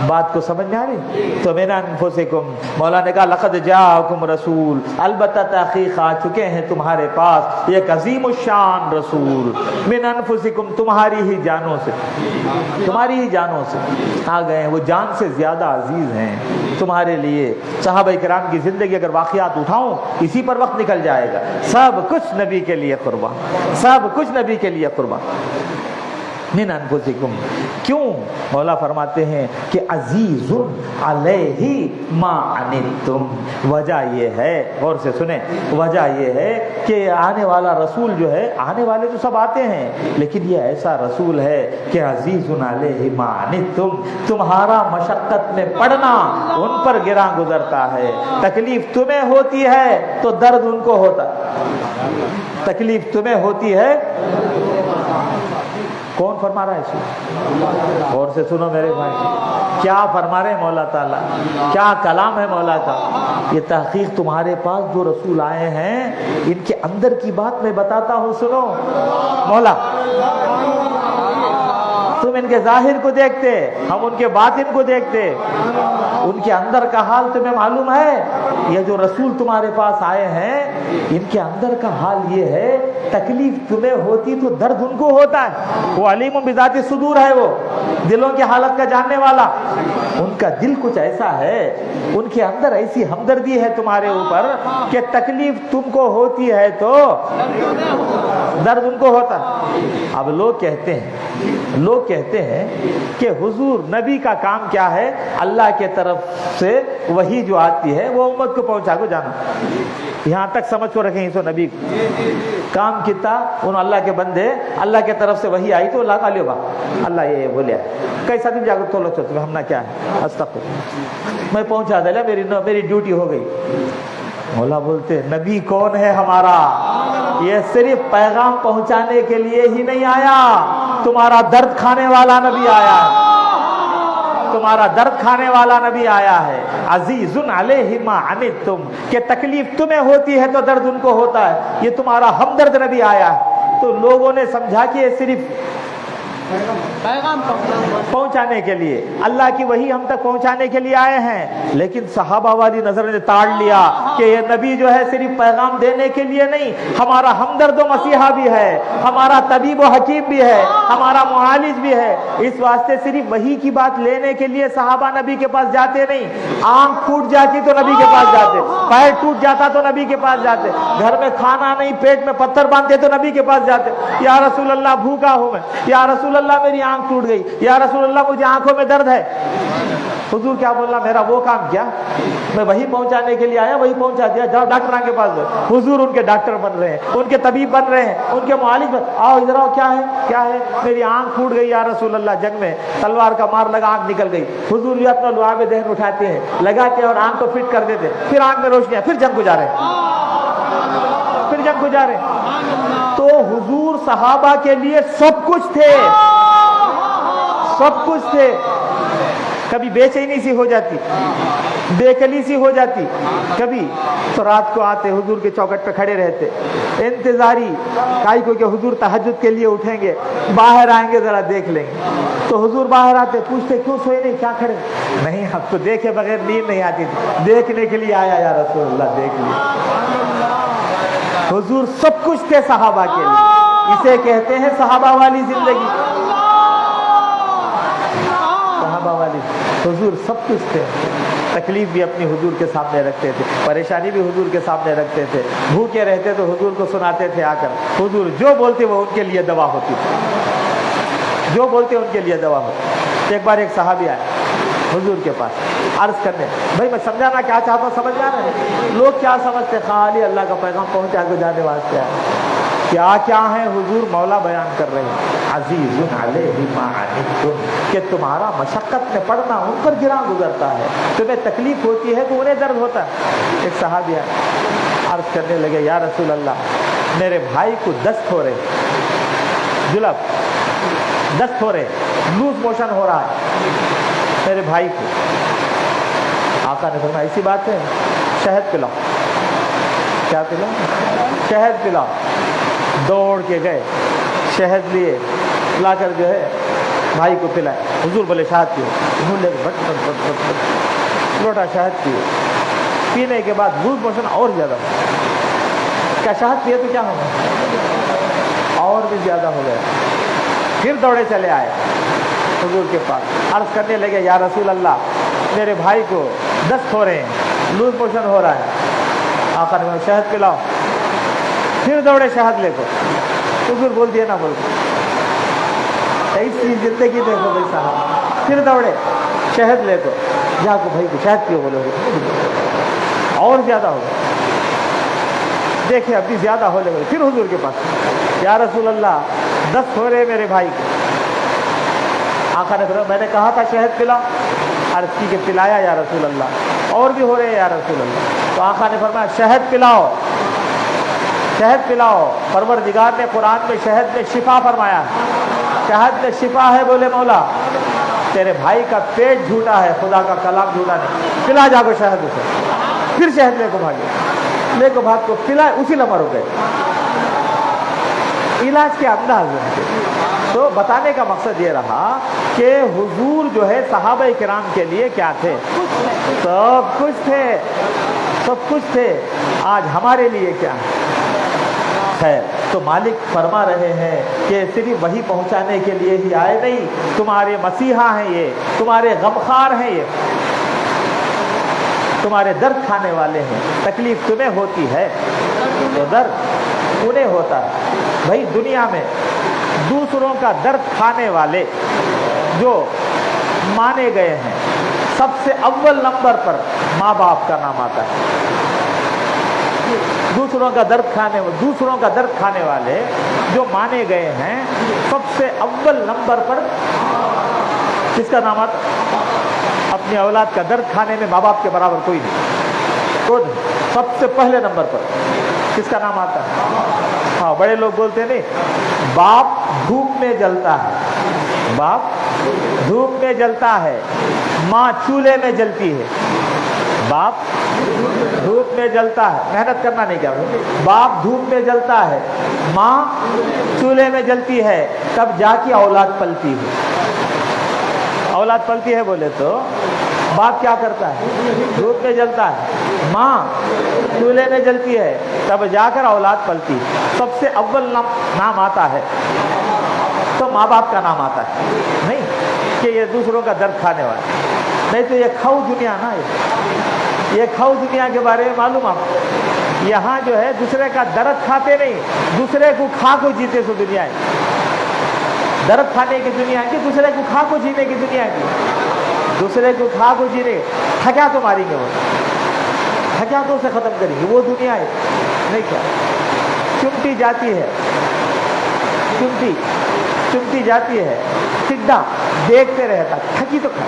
بات کو سمجھ میں آ رہی تو من انفسکم مولا نے کہا لقد جاءکم رسول البتہ تحقیق آ چکے ہیں تمہارے پاس ایک عظیم الشان رسول من انفسکم تمہاری ہی جانوں سے آ گئے ہیں وہ جان سے زیادہ عزیز ہیں تمہارے لیے صحابہ کرام کی زندگی اگر واقعات اٹھاؤں اسی پر وقت نکل جائے گا سب کچھ نبی کے لیے قربان من انفسکم کیوں مولا فرماتے ہیں کہ عزیز علیہ ما عنتم وجہ یہ ہے غور سے سنیں وجہ یہ ہے کہ آنے والا رسول جو ہے آنے والے تو سب آتے ہیں لیکن یہ ایسا رسول ہے کہ عزیز علیہ ما عنتم تمہارا مشقت میں پڑنا ان پر گراں گزرتا ہے تکلیف تمہیں ہوتی ہے تو درد ان کو ہوتا تکلیف تمہیں ہوتی ہے کون فرما رہا ہے اس اور سے سنو میرے بھائی کیا فرما رہے ہیں مولا تعالیٰ کیا کلام ہے مولا کا یہ تحقیق تمہارے پاس جو رسول آئے ہیں ان کے اندر کی بات میں بتاتا ہوں سنو مولا تم ان کے ظاہر کو دیکھتے ہم ان کے باطن کو دیکھتے ان کے اندر کا حال تمہیں معلوم ہے یہ جو رسول تمہارے پاس آئے ہیں ان کے اندر کا حال یہ ہے تکلیف تمہیں ہوتی تو درد ان کو ہوتا ہے وہ علیم بذات صدور ہے وہ دلوں کی حالت کا جاننے والا ان کا دل کچھ ایسا ہے ان کے اندر ایسی ہمدردی ہے تمہارے اوپر کہ تکلیف تم کو ہوتی ہے تو درد ان کو ہوتا ہے اب لوگ کہتے ہیں کہ حضور نبی کا کام کیا ہے اللہ کے طرف سے وحی جو آتی ہے وہ امت کو پہنچا کو جانا یہاں تک سمجھ کو رکھیں سو نبی کام کتا انہوں اللہ کے بندے اللہ کے طرف سے وحی آئی تو اللہ کا لیو با اللہ یہ بولیا کیسا دن جاگر تو لوگ چلتے ہم نہ کیا ہے استغفر میں پہنچا دے لیا میری ڈیوٹی ہو گئی مولا بولتے نبی کون ہے ہمارا یہ صرف پیغام پہنچانے کے لیے ہی نہیں آیا تمہارا درد کھانے والا نبی آیا ہے تمہارا درد کھانے والا نبی آیا ہے عزیز علیہ ما عنتم کہ تکلیف تمہیں ہوتی ہے تو درد ان کو ہوتا ہے یہ تمہارا ہمدرد نبی آیا ہے تو لوگوں نے سمجھا کہ یہ صرف پیغام پہنچانے کے لیے اللہ کی وحی ہم تک پہنچانے کے لیے آئے ہیں لیکن صحابہ والی نظر نے تاڑ لیا کہ یہ نبی جو ہے صرف پیغام دینے کے لیے نہیں ہمارا ہمدرد و مسیحا بھی ہے ہمارا طبیب و حکیم بھی ہے ہمارا معالج بھی ہے اس واسطے صرف وحی کی بات لینے کے لیے صحابہ نبی کے پاس جاتے نہیں آنکھ پھوٹ جاتی تو نبی کے پاس جاتے پیر ٹوٹ جاتا تو نبی کے پاس جاتے گھر میں کھانا نہیں پیٹ میں پتھر باندھتے تو نبی کے پاس جاتے یا رسول اللہ بھوکا ہوں میں یا رسول اللہ میری آنکھ ٹوٹ گئی یا رسول اللہ مجھے آنکھوں میں درد ہے حضور کیا بولنا میرا وہ کام کیا میں وہی پہنچانے کے لیے آیا وہی پہنچا دیا جاؤ ڈاکٹر کے پاس حضور ان کے ڈاکٹر بن رہے ہیں ان کے طبیب بن رہے ہیں ان کے معالج آؤ ادھر آؤ کیا ہے میری آنکھ پھوٹ گئی یا رسول اللہ جنگ میں تلوار کا مار لگا آنکھ نکل گئی حضور یہ اپنا لعاب دہن اٹھاتے ہیں لگاتے ہیں اور آنکھ کو فٹ کر دیتے پھر آنکھ میں روشنی ہے پھر جنگ کو جا رہے تو حضور صحابہ کے لیے سب کچھ تھے کبھی بے چینی سی ہو جاتی بے کلی سی ہو جاتی کبھی تو رات کو آتے حضور کے چوکٹ پہ کھڑے رہتے انتظاری کائی کو کہ حضور تہجد کے لیے اٹھیں گے باہر آئیں گے ذرا دیکھ لیں گے تو حضور باہر آتے پوچھتے کیوں سوئے نہیں کیا کھڑے نہیں اب تو دیکھے بغیر نیند نہیں آتی تھی دیکھنے کے لیے آیا یا رسول اللہ دیکھ لیا حضور سب کچھ تھے صحابہ کے لیے اسے کہتے ہیں صحابہ والی زندگی والی حضور سب کچھ تھے تکلیف بھی اپنی حضور کے سامنے رکھتے تھے پریشانی بھی حضور کے سامنے رکھتے تھے بھوکے رہتے تو حضور کو سناتے تھے آ کر حضور جو بولتے وہ ان کے لیے دوا ہوتی تھی جو بولتے ان کے لیے دوا ہوتی ایک بار ایک صحابی آئے حضور کے پاس عرض کرنے بھائی میں سمجھانا کیا چاہتا ہوں سمجھ جا رہے ہیں لوگ کیا سمجھتے خالی اللہ کا پیغام پہنچا کے جانے واسطے ہے کیا ہے حضور مولا بیان کر رہے ہیں عزیز علیہ ما عنتم کہ تمہارا مشقت میں پڑنا ان پر گراں گزرتا ہے تمہیں تکلیف ہوتی ہے تو انہیں درد ہوتا ہے ایک صحابی عرض کرنے لگے یا رسول اللہ میرے بھائی کو دست ہو رہے جلب دست ہو رہے لوز موشن ہو رہا ہے میرے بھائی کو آقا نے فرمایا ایسی بات ہے شہد پلاؤ کیا پلاؤ شہد پلاؤ دوڑ کے گئے شہد لیے لا کر جو ہے بھائی کو پلائے حضور بولے شہد پیو انہوں نے لوٹا شہد پیو پینے کے بعد لوز موشن اور زیادہ کیا شہد پیے تو کیا ہوگا اور بھی زیادہ ہو گیا پھر دوڑے چلے آئے حضور کے پاس عرض کرنے لگے یا رسول اللہ میرے بھائی کو دست ہو رہے ہیں لوز موشن ہو رہا ہے آقا نے شہد پلاؤ پھر دوڑے شہد لے کو حضور بول دیا نہ بول ایسی زندگی دیکھو بھائی صاحب پھر دوڑے شہد لے کو جا کو بھائی کو شہد پیو بولے اور زیادہ ہوگا دیکھیں ابھی زیادہ ہو لے پھر حضور کے پاس یا رسول اللہ دست ہو رہے میرے بھائی کو آقا نے فرمایا میں نے کہا تھا شہد پلاؤ عرض کی کہ پلایا یا رسول اللہ اور بھی ہو رہے ہیں یا رسول اللہ تو آقا نے فرمایا شہد پلاؤ شہد پلاؤ پروردگار نے قرآن میں شہد میں شفا فرمایا ہے شہد میں شفا ہے بولے مولا تیرے بھائی کا پیٹ جھوٹا ہے خدا کا کلام جھوٹا نہیں پلا جا کو شہد اسے پھر شہد لے کو بھاگے لے کو بھاگ کو پلائے اسی لمحہ رک گئے علاج کے انداز میں تو بتانے کا مقصد یہ رہا کہ حضور جو ہے صحابہ کرام کے لیے کیا تھے سب کچھ تھے آج ہمارے لیے کیا ہے تو مالک فرما رہے ہیں کہ صرف وہی پہنچانے کے لیے ہی آئے نہیں تمہارے مسیحا ہیں یہ تمہارے غمخوار ہیں یہ تمہارے درد کھانے والے ہیں تکلیف تمہیں ہوتی ہے تو درد انہیں ہوتا ہے بھائی دنیا میں دوسروں کا درد کھانے والے جو مانے گئے ہیں سب سے اول نمبر پر ماں باپ کا نام آتا ہے دوسروں کا درد کھانے والے جو مانے گئے ہیں سب سے اول نمبر پر کس کا نام آتا اپنی اولاد کا درد کھانے میں ماں باپ کے برابر کوئی نہیں تو سب سے پہلے نمبر پر کس کا نام آتا ہے ہاں بڑے لوگ بولتے ہیں نہیں باپ دھوپ میں جلتا ہے ماں چولہے میں جلتی ہے باپ دھوپ میں جلتا ہے محنت کرنا نہیں کیا باپ دھوپ میں جلتا ہے ماں چولہے میں جلتی ہے تب جا کے اولاد پلتی ہے بولے تو باپ کیا کرتا ہے دھوپ میں جلتا ہے ماں چولہے میں جلتی ہے تب جا کر اولاد پلتی سب سے اول نام آتا ہے تو ماں باپ کا نام آتا ہے نہیں کہ یہ دوسروں کا درد کھانے والا نہیں تو یہ کھاؤ دنیا نا یہ کھاؤ دنیا کے بارے میں معلوم آپ یہاں جو ہے دوسرے کا درد کھاتے نہیں دوسرے کو کھا کو جیتے سو دنیا ہے درد کھانے کی دنیا کی دوسرے کو کھا کو جینے کی دنیا کی دوسرے کو کھا کو جینے تھکیا تو ماریں گے وہ تھکیا تو اسے ختم کریں گے وہ دنیا ہے نہیں کیا چمٹی جاتی ہے سدھا دیکھتے رہتا تھکی تو کھا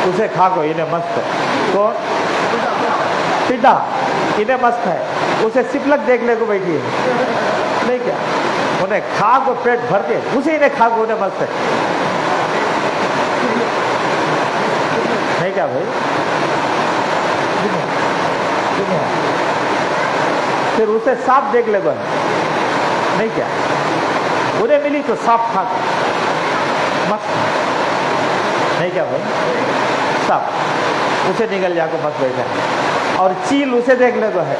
اسے کھا کو انہیں مست ہے کون سدھا انہیں مست ہے اسے سپلک دیکھنے کو بیٹھی ہے نہیں کیا انہیں کھا کو پیٹ بھر کے اسے انہیں کھا کو انہیں مست ہے نہیں کیا بھائی پھر اسے سانپ دیکھ لے گا نہیں کیا انہیں ملی تو سانپ کھا کر مست نہیں کیا بھائی سانپ اسے نگل جا کو مست بیٹھا اور چیل اسے دیکھ لے گا ہے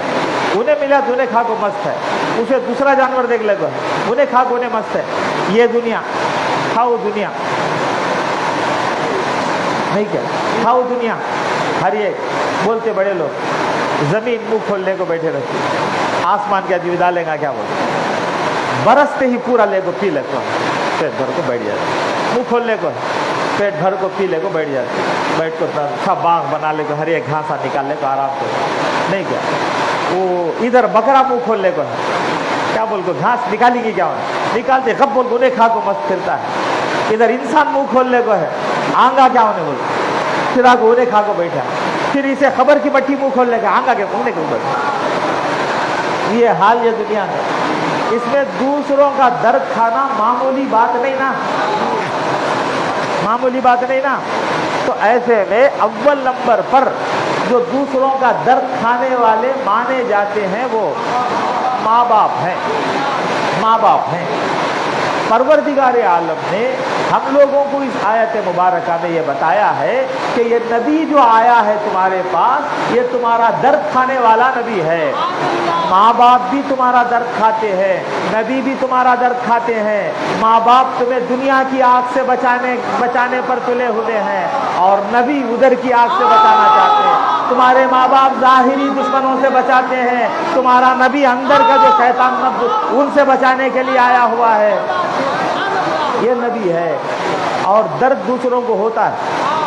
انہیں ملا تو انہیں کھا کو مست ہے اسے دوسرا جانور دیکھ لے گا انہیں کھا کو انہیں مست ہے یہ دنیا کھاؤ دنیا نہیں کیا کھاؤ دنیا ہر ایک بولتے بڑے لوگ زمین منہ کھولنے کو بیٹھے رہتے آسمان کیا دیو ڈالیں گا کیا بولتے برستے ہی پورا لے کو پی لیتے پیٹ بھر کو بیٹھ جاتے منہ کھولنے کو پیٹ بھر کو پی لے کو بیٹھ جاتے، بیٹھ کو سب باغ بنا لے کو، ہر ایک گھاسا نکال لے کو آرام سے، نہیں کیا وہ ادھر بکرا منہ کھول لے کو ہے، کیا بول کو گھاس نکالی کی کیا ہونا، نکالتے کب بول کو انہیں کھا کو مست پھرتا ہے، ادھر انسان منہ کھول لے کو ہے، آنگا کیا ہونے بول پھر آ کو انہیں کھا کو بیٹھا، پھر اسے خبر کی بٹی منہ کھول لے کے آنگا کے پھولنے کو بیٹھا، یہ حال یہ دنیا ہے۔ اس میں دوسروں کا درد کھانا معمولی بات نہیں نا، معمولی بات نہیں نا، تو ایسے میں اول نمبر پر جو دوسروں کا درد کھانے والے مانے جاتے ہیں وہ ماں باپ ہیں، ماں باپ ہیں۔ پروردگار عالم نے ہم لوگوں کو اس آیت مبارکہ میں یہ بتایا ہے کہ یہ نبی جو آیا ہے تمہارے پاس یہ تمہارا درد کھانے والا نبی ہے۔ ماں باپ بھی تمہارا درد کھاتے ہیں، نبی بھی تمہارا درد کھاتے ہیں۔ ماں باپ تمہیں دنیا کی آگ سے بچانے پر تلے ہوئے ہیں اور نبی ادھر کی آگ سے بچانا چاہتے ہیں۔ تمہارے ماں باپ ظاہری دشمنوں سے بچاتے ہیں، تمہارا نبی اندر کا جو شیطان نفس ان سے بچانے کے لیے آیا ہوا ہے، یہ نبی ہے۔ اور درد دوسروں کو ہوتا ہے،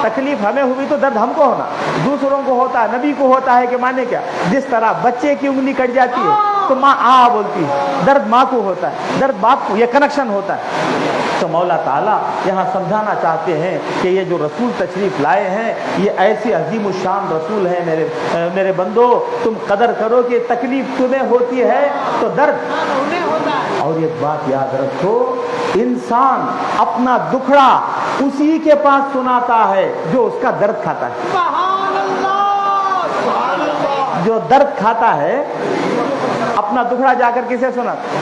تکلیف ہمیں ہوئی تو درد ہم کو ہونا، دوسروں کو ہوتا ہے، نبی کو ہوتا ہے کہ مانے کیا، جس طرح بچے کی انگلی کٹ جاتی ہے تو ماں آ بولتی ہے، درد ماں کو ہوتا ہے، درد باپ کو، یہ کنیکشن ہوتا ہے۔ تو مولا تعالیٰ یہاں سمجھانا چاہتے ہیں کہ یہ جو رسول تشریف لائے ہیں یہ ایسی عظیم الشان رسول ہیں، میرے بندو تم قدر کرو کہ تکلیف تمہیں ہوتی ہے تو درد، اور ایک بات یاد رکھو، انسان اپنا دکھڑا اسی کے پاس سناتا ہے جو اس کا درد کھاتا ہے۔ جو درد کھاتا ہے اپنا دکھڑا جا کر کسے سناتا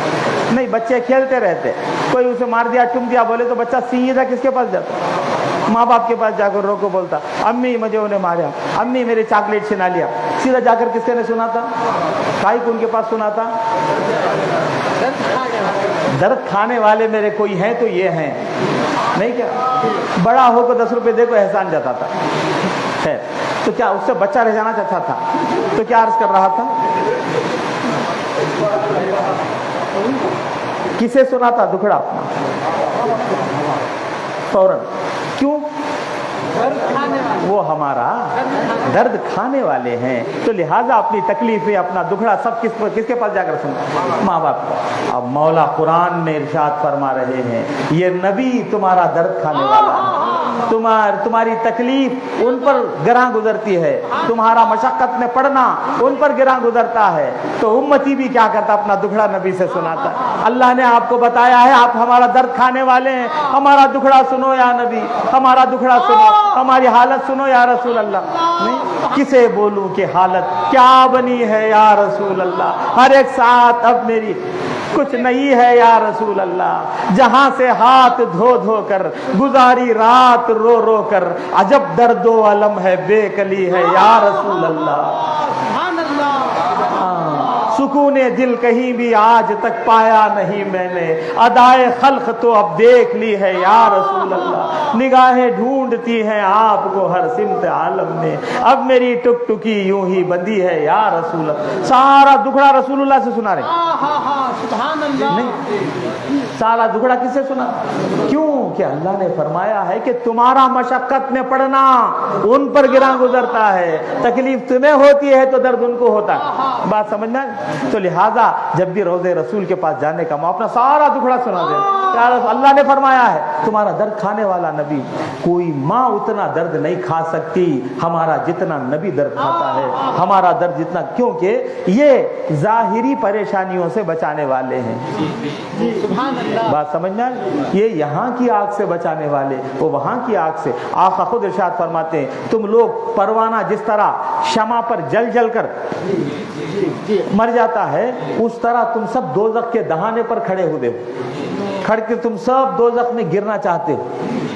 نہیں، بچے کھیلتے رہتے، کوئی اسے مار دیا ٹم دیا بولے تو بچہ سیدھا کس کے پاس جاتا، ماں باپ کے پاس جا کر رو کو بولتا امی مجھے انہیں مارا، امی میرے چاکلیٹ چھنا لیا، سیدھا جا کر کس نے سناتا، کائی کو ان کے پاس سناتا۔ درد کھانے والے میرے کوئی ہیں تو یہ ہیں، نہیں کیا بڑا ہو کو 10 روپے دے کو احسان جاتا تھا، خیر تو کیا اس سے بچہ رہ جانا چاہتا تھا، تو کیا عرض کر رہا تھا، کسے سناتا دکھڑا اپنا فوراً، کیوں، وہ ہمارا درد کھانے والے ہیں، تو لہٰذا اپنی تکلیفیں اپنا دکھڑا سب کس کے پاس جا کر سنتا، ماں باپ کا۔ اب مولا قرآن میں ارشاد فرما رہے ہیں یہ نبی تمہارا درد کھانے والا ہے، تمہاری تکلیف ان پر گراں گزرتی ہے، تمہارا مشقت میں پڑنا ان پر گراں گزرتا ہے، تو امتی بھی کیا کرتا، اپنا دکھڑا نبی سے سناتا۔ اللہ نے آپ کو بتایا ہے آپ ہمارا درد کھانے والے ہیں، ہمارا دکھڑا سنو یا نبی، ہمارا دکھڑا سنو، ہماری حالت سنو یا رسول اللہ۔ نہیں کسے بولوں کہ حالت کیا بنی ہے یا رسول اللہ، ہر ایک ساتھ اب میری کچھ نہیں ہے یا رسول اللہ، جہاں سے ہاتھ دھو دھو کر گزاری رات رو رو کر، عجب درد و علم ہے بے کلی ہے یا رسول اللہ۔ سکون دل کہیں بھی آج تک پایا نہیں میں نے، ادائے خلق تو اب دیکھ لی ہے یا رسول اللہ، نگاہیں ڈھونڈتی ہیں آپ کو ہر سمت عالم میں، اب میری ٹک ٹکی یوں ہی بندی ہے یا رسول اللہ۔ سارا دکھڑا رسول اللہ سے سنا رہے نہیں، سارا دکھڑا کس سے سنا، کیوں کہ اللہ نے فرمایا ہے کہ تمہارا مشقت میں پڑنا ان پر گراں گزرتا ہے، تکلیف تمہیں ہوتی ہے تو درد ان کو ہوتا ہے، بات سمجھنا۔ تو لہٰذا جب بھی روضے رسول کے پاس جانے کا موقع اپنا سارا دکھڑا سنا دے، اللہ نے فرمایا ہے تمہارا درد کھانے والا نبی، کوئی ماں اتنا درد نہیں کھا سکتی ہمارا جتنا نبی درد کھاتا ہے، ہمارا درد جتنا، کیونکہ یہ ظاہری پریشانیوں سے بچانے والے ہیں، بات سمجھنا، یہ یہاں کی آگ سے بچانے والے، وہ وہاں کی آگ سے۔ آقا خود ارشاد فرماتے ہیں تم لوگ پروانہ جس طرح شمع پر جل جل کر مر جاتا ہے اس طرح تم سب دوزخ کے دہانے پر کھڑے ہوئے ہو، کھڑ کے تم سب دوزخ میں گرنا چاہتے ہو۔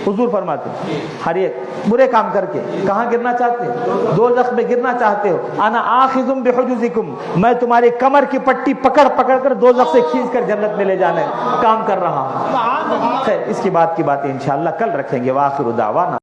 حضور فرماتے ہیں ہر ایک برے کام کر کے کہاں گرنا چاہتے ہو، دوزخ میں گرنا چاہتے ہو، انا آخذ بحجزکم، میں تمہاری کمر کی پٹی پکڑ پکڑ کر دوزخ سے کھینچ کر جنت میں لے جانے کام کر رہا ہوں۔ خیر اس کی بات کی باتیں انشاءاللہ کل رکھیں گے۔ وآخر دعوانا